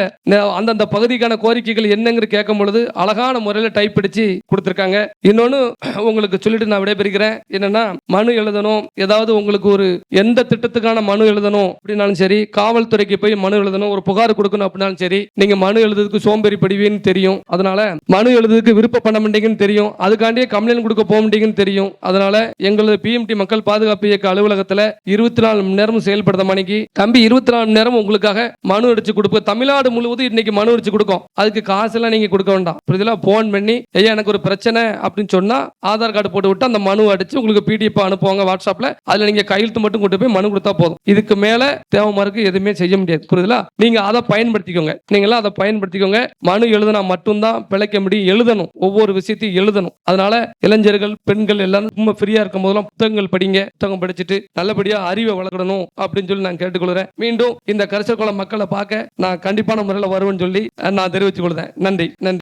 அந்தந்த பகுதிக்கான கோரிக்கைகள் என்னங்கிற கேட்கும் பொழுது அழகான முறையில டைப் அடிச்சு கொடுத்திருக்காங்க. இன்னொன்னு உங்களுக்கு சொல்லிட்டு நான் விடைபெறுகிறேன். என்னன்னா, மனு எழுதணும். ஏதாவது உங்களுக்கு ஒரு எந்த திட்டத்துக்கான மனு எழுதணும் அப்படின்னாலும் சரி, காவல்துறைக்கு போய் மனு எழுதணும், ஒரு புகார் கொடுக்கணும் அப்படின்னாலும் சரி, நீங்க மனு எழுதுறதுக்கு சோம்பேறி படுவீன்னு தெரியும். அதனால மனு எழுதுறதுக்கு விருப்ப பண்ண மாட்டீங்கன்னு தெரியும். அதுக்காண்டியே கம்ப்ளைண்ட் கொடுக்க போக மாட்டீங்கன்னு தெரியும். அதனால எங்களது பிஎம்டி மக்கள் பாதுகாப்பு இயக்க அலுவலகத்துல 24 மணி நேரமும் செயல்படுத்த மணிக்கு தம்பி 24 மணி நேரம் உங்களுக்காக மனு அடிச்சு கொடுப்போம். தமிழ்நாடு முழுவதும் இன்னைக்கு மனு அடிச்சு கொடுக்கும். அதுக்கு காசு எல்லாம் நீங்க கொடுக்க வேண்டாம். இதெல்லாம் போன் பண்ணி ஐயா எனக்கு ஒரு பிரச்சனை அப்படின்னு சொன்னா ஆதார் கார்டு போட்டு விட்டு அந்த மனு அடிச்சு உங்களுக்கு பிடிஎஃப் அனுப்புவாங்க வாட்ஸ்அப்ல. அதுல நீங்க கையெழுத்து மட்டும் கொண்டு போய் மனு கொடுத்தா போதும். இதுக்கு மேல தேவமாருக்கு எதுவுமே செய்ய முடியாது. புரியுதுல? நீங்க அதை பயன்படுத்திக்கோங்க. நீங்களா அதை பயன்படுத்திக்கோங்க. மனு எழுதுனா மட்டும்தான் பிழைக்க முடியும். எழுதணும். ஒவ்வொரு விஷயத்தையும் எழுதணும். அதனால இளைஞர்கள், பெண்கள் எல்லாரும் ரொம்ப ஃப்ரீயா இருக்கும் போதெல்லாம் புத்தகங்கள் படிங்க. புத்தகம் படிச்சுட்டு நல்லபடியா அறிவை வளர்க்கணும் அப்படின்னு சொல்லி நான் கேட்டுக்கொள்கிறேன். மீண்டும் இந்த கரிசல்குளம் மக்களை பார்க்க நான் கண்டிப்பான முறையில் வருவேன்னு சொல்லி நான் தெரிவித்துக் கொள்கிறேன். நன்றி.